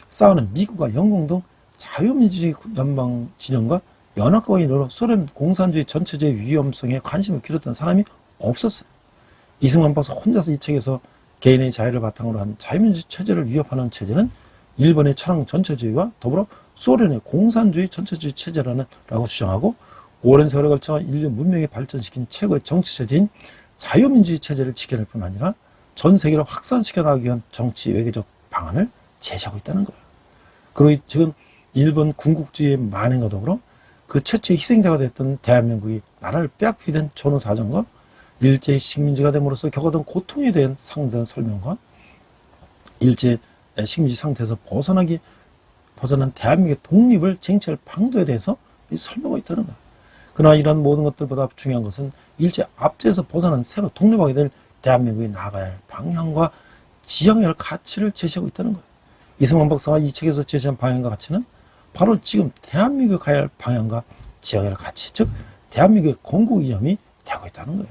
싸우는 미국과 영국 등 자유민주주의 연방 진영과 연합국에 이르러 소련 공산주의 전체주의 위험성에 관심을 기울였던 사람이 없었어요. 이승만 박사 혼자서 이 책에서 개인의 자유를 바탕으로 한 자유민주주의 체제를 위협하는 체제는 일본의 천황 전체주의와 더불어 소련의 공산주의 전체주의 체제라고 주장하고 오랜 세월에 걸쳐 인류 문명에 발전시킨 최고의 정치체제인 자유민주주의 체제를 지켜낼 뿐 아니라 전 세계로 확산시켜 나가기 위한 정치 외교적 방안을 제시하고 있다는 거예요. 그리고 지금 일본 군국주의의 만행과 더불어 그 최초의 희생자가 됐던 대한민국이 나라를 빼앗기게 된 전후 사정과 일제의 식민지가 됨으로써 겪었던 고통에 대한 상세한 설명과 일제 식민지 상태에서 벗어난 대한민국의 독립을 쟁취할 방도에 대해서 설명하고 있다는 거예요. 그러나 이런 모든 것들보다 중요한 것은 일제 압제에서 벗어난 새로 독립하게 될 대한민국이 나아가야 할 방향과 지향해야 할 가치를 제시하고 있다는 거예요. 이승만 박사가 이 책에서 제시한 방향과 가치는 바로 지금 대한민국이 가야 할 방향과 지향해야 할 가치, 즉 대한민국의 건국 이념이 되고 있다는 거예요.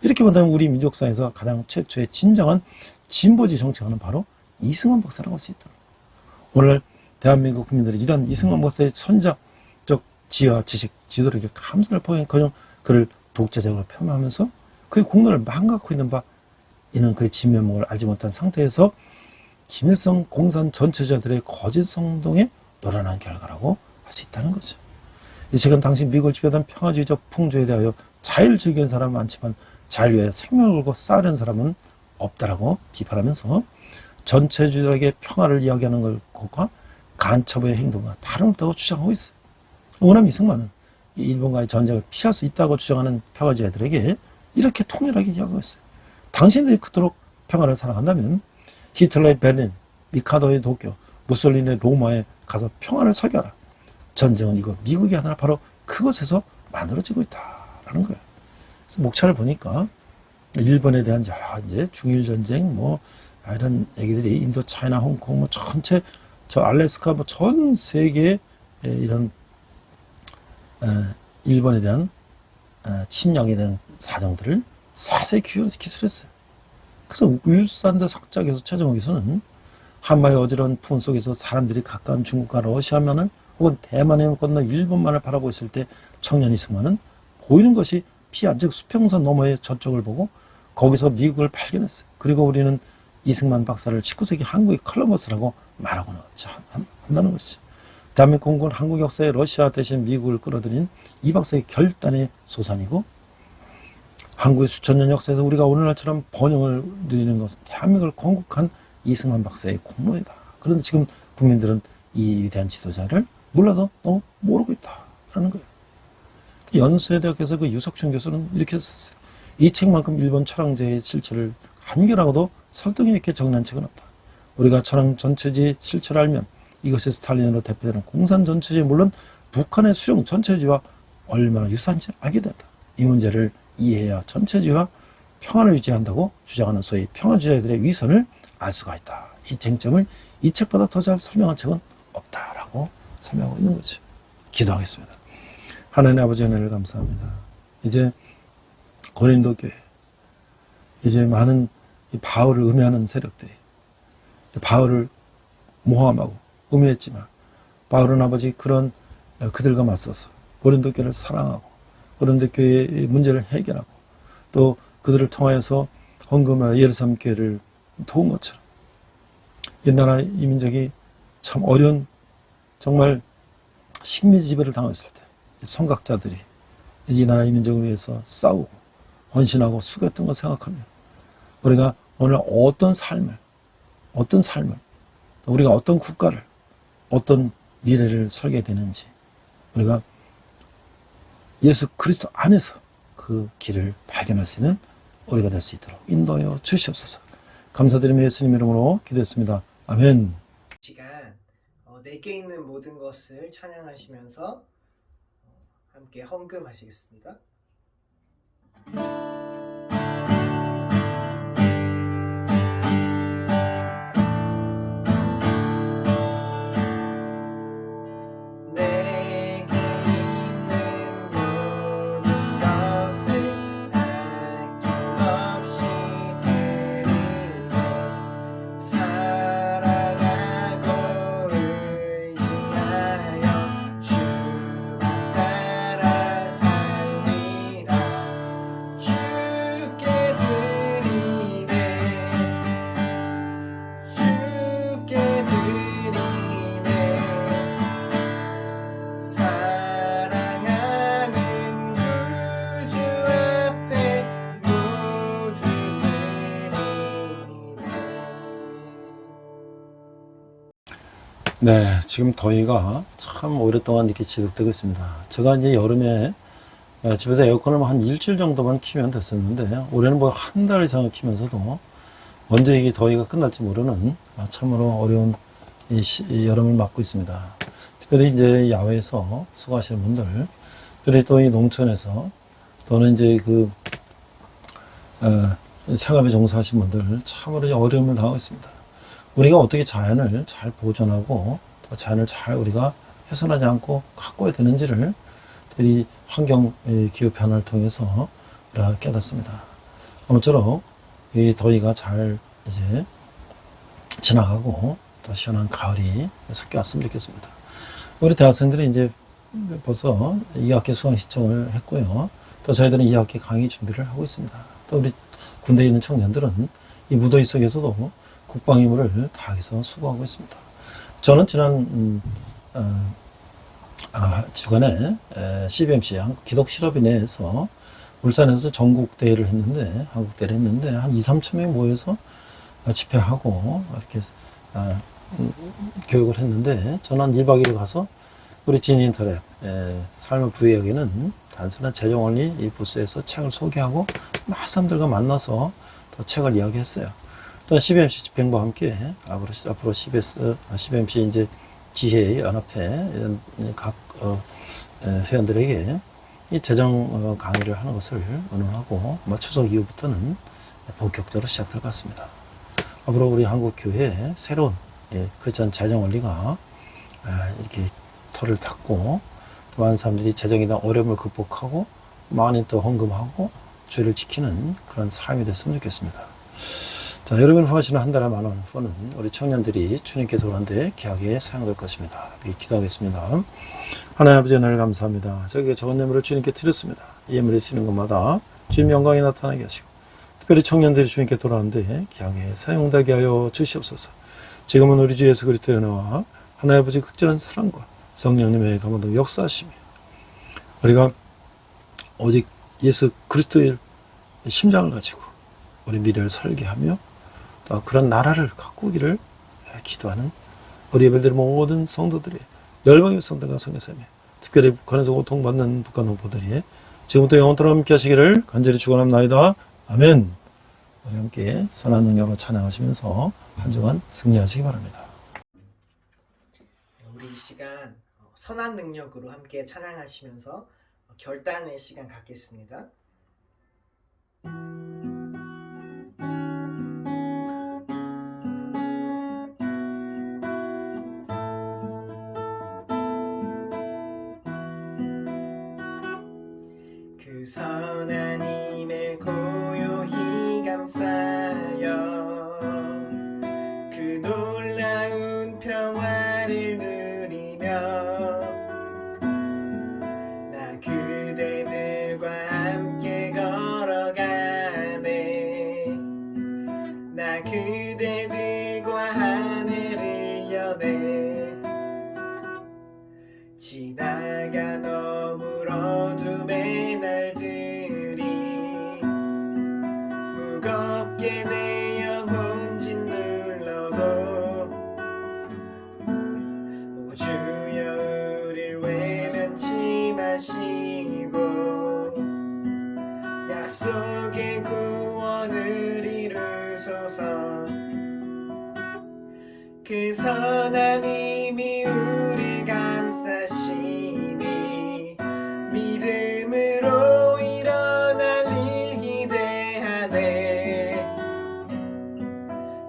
이렇게 본다면 우리 민족사에서 가장 최초의 진정한 진보주의 정치가는 바로 이승만 박사라고 할 수 있다. 오늘 대한민국 국민들이 이런 이승만 박사의 선자적 지혜와 지식, 지도력에 감사를 표현커녕 그를 독자적으로 폄하하면서 그의 공로를 망각하고 있는 바 이는 그의 진면목을 알지 못한 상태에서 김일성 공산 전체자들의 거짓 성동에 노련한 결과라고 할 수 있다는 거죠. 이 책은 당시 미국을 지배하던 평화주의적 풍조에 대하여 자유를 즐기는 사람은 많지만 자유에 생명을 걸고 싸우려는 사람은 없다라고 비판하면서 전체주의들에게 평화를 이야기하는 것과 간첩의 행동과 다름없다고 주장하고 있어요. 오남 이승만은 일본과의 전쟁을 피할 수 있다고 주장하는 평화주의자들에게 이렇게 통렬하게 이야기하고 있어요. 당신들이 그토록 평화를 사랑한다면 히틀러의 베를린, 미카도의 도쿄, 무솔리니의 로마에 가서 평화를 설교하라. 전쟁은 이거 미국이 아니라 바로 그것에서 만들어지고 있다라는 거예요. 그래서 목차를 보니까 일본에 대한 여러 이제 중일 전쟁 이런 얘기들이 인도, 차이나, 홍콩 전체 저 알래스카 전 세계의 이런 일본에 대한 침략에 대한 사정들을 자세히 기술했어요. 그래서 울산대 석작에서 최정호 교수는 한마의 어지러운 풍 속에서 사람들이 가까운 중국과 러시아만을 혹은 대만을 건너 일본만을 바라보고 있을 때 청년 이승만은 보이는 것이 피안 즉 수평선 너머의 저쪽을 보고 거기서 미국을 발견했어요. 그리고 우리는 이승만 박사를 19세기 한국의 컬럼버스라고 말하고는 한다는 것이죠. 대한민국 공군 한국 역사에 러시아 대신 미국을 끌어들인 이 박사의 결단의 소산이고, 한국의 수천 년 역사에서 우리가 오늘날처럼 번영을 누리는 것은 대한민국을 건국한 이승만 박사의 공로이다. 그런데 지금 국민들은 이 위대한 지도자를 몰라도 너무 모르고 있다라는 거예요. 연세대학에서 그 유석춘 교수는 이렇게 썼어요. 이 책만큼 일본 철학제의 실체를 간결하고도 설득력 있게 정리한 책은 없다. 우리가 철학 전체주의 실체를 알면 이것이 스탈린으로 대표되는 공산 전체주의, 물론 북한의 수령 전체주의와 얼마나 유사한지 알게 된다. 이 문제를 이해해야 전체주의와 평화를 유지한다고 주장하는 소위 평화주의자들의 위선을 알 수가 있다. 이 쟁점을 이 책보다 더 잘 설명한 책은 없다라고 설명하고 있는 거죠. 기도하겠습니다. 하나님 아버지 은혜를 감사합니다. 이제 고린도 교회, 이제 많은 바울을 음해하는 세력들이 바울을 모함하고 음해했지만, 바울은 아버지 그런 그들과 맞서서 고린도 교회를 사랑하고 고린도 교회의 문제를 해결하고 또 그들을 통하여서 헌금하여 예루살렘 교회를 도운 것처럼 이 나라 이 민족이 참 어려운 정말 식민지 지배를 당했을 때 선각자들이 이 나라 이 민족을 위해서 싸우고 헌신하고 수고했던 걸 생각하면 우리가 오늘 어떤 삶을 우리가 어떤 국가를 어떤 미래를 설계되는지 우리가 예수 그리스도 안에서 그 길을 발견할 수 있는 우리가 될 수 있도록 인도하여 주시옵소서. 감사드리며 예수님 이름으로 기도했습니다. 아멘. 시간 내게 있는 모든 것을 찬양하시면서 함께 헌금하시겠습니다. 네, 지금 더위가 참 오랫동안 이렇게 지속되고 있습니다. 제가 이제 여름에 집에서 에어컨을 한 일주일 정도만 키면 됐었는데, 올해는 뭐 한 달 이상을 키면서도 언제 이게 더위가 끝날지 모르는 참으로 어려운 이 여름을 맞고 있습니다. 특별히 이제 야외에서 수고하시는 분들, 특별히 또 이 농촌에서 또는 이제 그 생업에 종사하시는 분들 참으로 어려움을 당하고 있습니다. 우리가 어떻게 자연을 잘 보존하고 또 자연을 잘 우리가 훼손하지 않고 가꿔야 되는지를 이 환경 기후 변화를 통해서 우리가 깨닫습니다. 아무쪼록 이 더위가 잘 이제 지나가고 또 시원한 가을이 속히 왔으면 좋겠습니다. 우리 대학생들이 이제 벌써 2학기 수강 신청을 했고요. 또 저희들은 2학기 강의 준비를 하고 있습니다. 또 우리 군대에 있는 청년들은 이 무더위 속에서도 국방 임무를 다해서 수고하고 있습니다. 저는 지난 주간에 CBMC 기독실업인회에서 울산에서 전국대회를 했는데, 한국대회를 했는데 한 2-3천 명이 모여서 집회하고 이렇게 교육을 했는데, 저는 한 1박 2일 가서 우리 진인터랩 삶의 부여기는 단순한 재정원리 이 부스에서 책을 소개하고 많은 사람들과 만나서 또 책을 이야기했어요. 또 CBMC 집행부와 함께 앞으로 CBMC 이제 지회 연합회 이런 각 회원들에게 이 재정 강의를 하는 것을 의논하고 추석 이후부터는 본격적으로 시작될 것 같습니다. 앞으로 우리 한국 교회에 새로운 크리스천 재정 원리가 이렇게 털을 닦고 또 많은 사람들이 재정에 대한 어려움을 극복하고 많이 또 헌금하고 주의를 지키는 그런 삶이 됐으면 좋겠습니다. 자, 여러분이 후하시는 한 달에 10,000원 후는 우리 청년들이 주님께 돌아오는데 귀하게 사용될 것입니다. 기도하겠습니다. 하나님 아버지 은혜를 감사합니다. 저에게 적은 예물을 주님께 드렸습니다. 이 예물이 쓰는 것마다 주님 영광이 나타나게 하시고 특별히 청년들이 주님께 돌아오는데 귀하게 사용되게 하여 주시옵소서. 지금은 우리 주 예수 그리스도의 은혜와 하나님 아버지 극진한 사랑과 성령님의 감화도 역사하시며 우리가 오직 예수 그리스도의 심장을 가지고 우리 미래를 설계하며 또 그런 나라를 가꾸기를 기도하는 우리 예배드린 모든 성도들이 열방의 성도가 성교사며 특별히 북한에서 고통받는 북한 후보들이 지금부터 영원토록 함께 하시기를 간절히 축원합니다. 아멘. 우리 함께 선한 능력으로 찬양하시면서 한 주간 승리하시기 바랍니다. 우리 이 시간 선한 능력으로 함께 찬양하시면서 결단의 시간 갖겠습니다. 그 선한 힘에 고요히 감싸여 그 놀라운 평화를 누리며 나 그대들과 함께 걸어가네 나 그대들과 하늘을 여네 지나가 너물 어둠의 날들이 무겁게 내 영혼 짓눌러도 오 주여 우릴 외면치 마시고 약속의 구원을 이루소서 그 선한 힘이 우릴 감싸시니 믿음으로 일어날 일 기대하네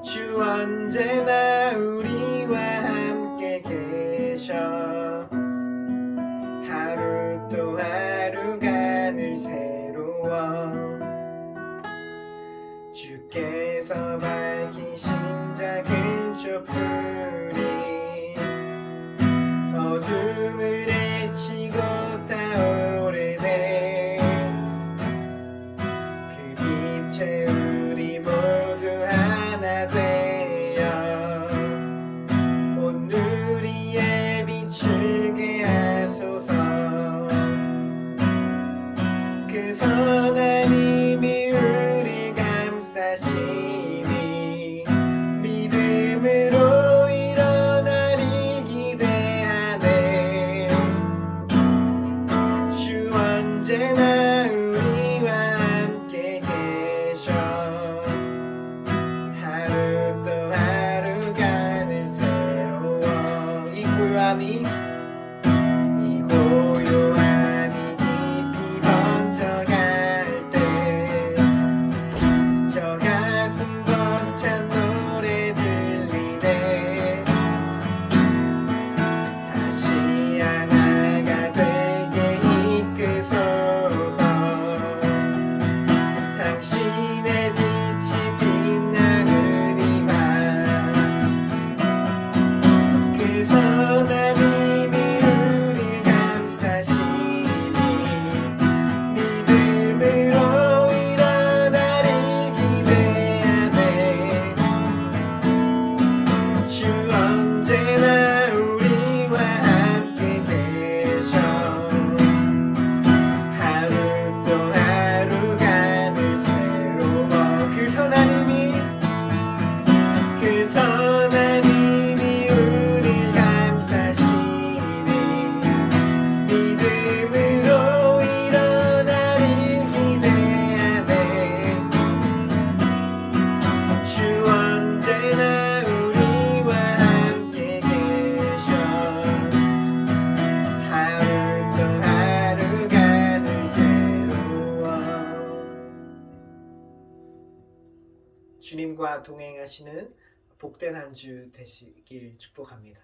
주 언제나 우리와 함께 계셔 하루 또 하루가 늘 새로워 주께서 밝히신 작은 촛불이 어둠을 헤치고 타오르네 그 빛에 우리 모두 하나 되어 온 누리에 비추게 하소서 그 선한 힘이 우릴 감싸시니 믿음으로 일어날 일 기대하네 주 언제나 우리와 함께 계셔 하루 또 하루가 늘 새로워 이 고요함이 깊이 번져갈 때 저 가슴 벅찬 노래 들리네 다시 하나가 되게 이끄소서 당신의 빛이 빛나는 이만 그 선한 힘이 우릴 감싸시니 믿음으로 일어날 일 기대하네 주 언제나 우리와 함께 계셔 하루 또 하루가 늘 새로워 그 선한 힘이 우릴 감싸시니 믿음으로 일어날 일 기대하네 주 언제나 우리와 함께 계셔 하루 또 하루가 늘 새로워 주님과 동행하시는 복된 한 주 되시길 축복합니다.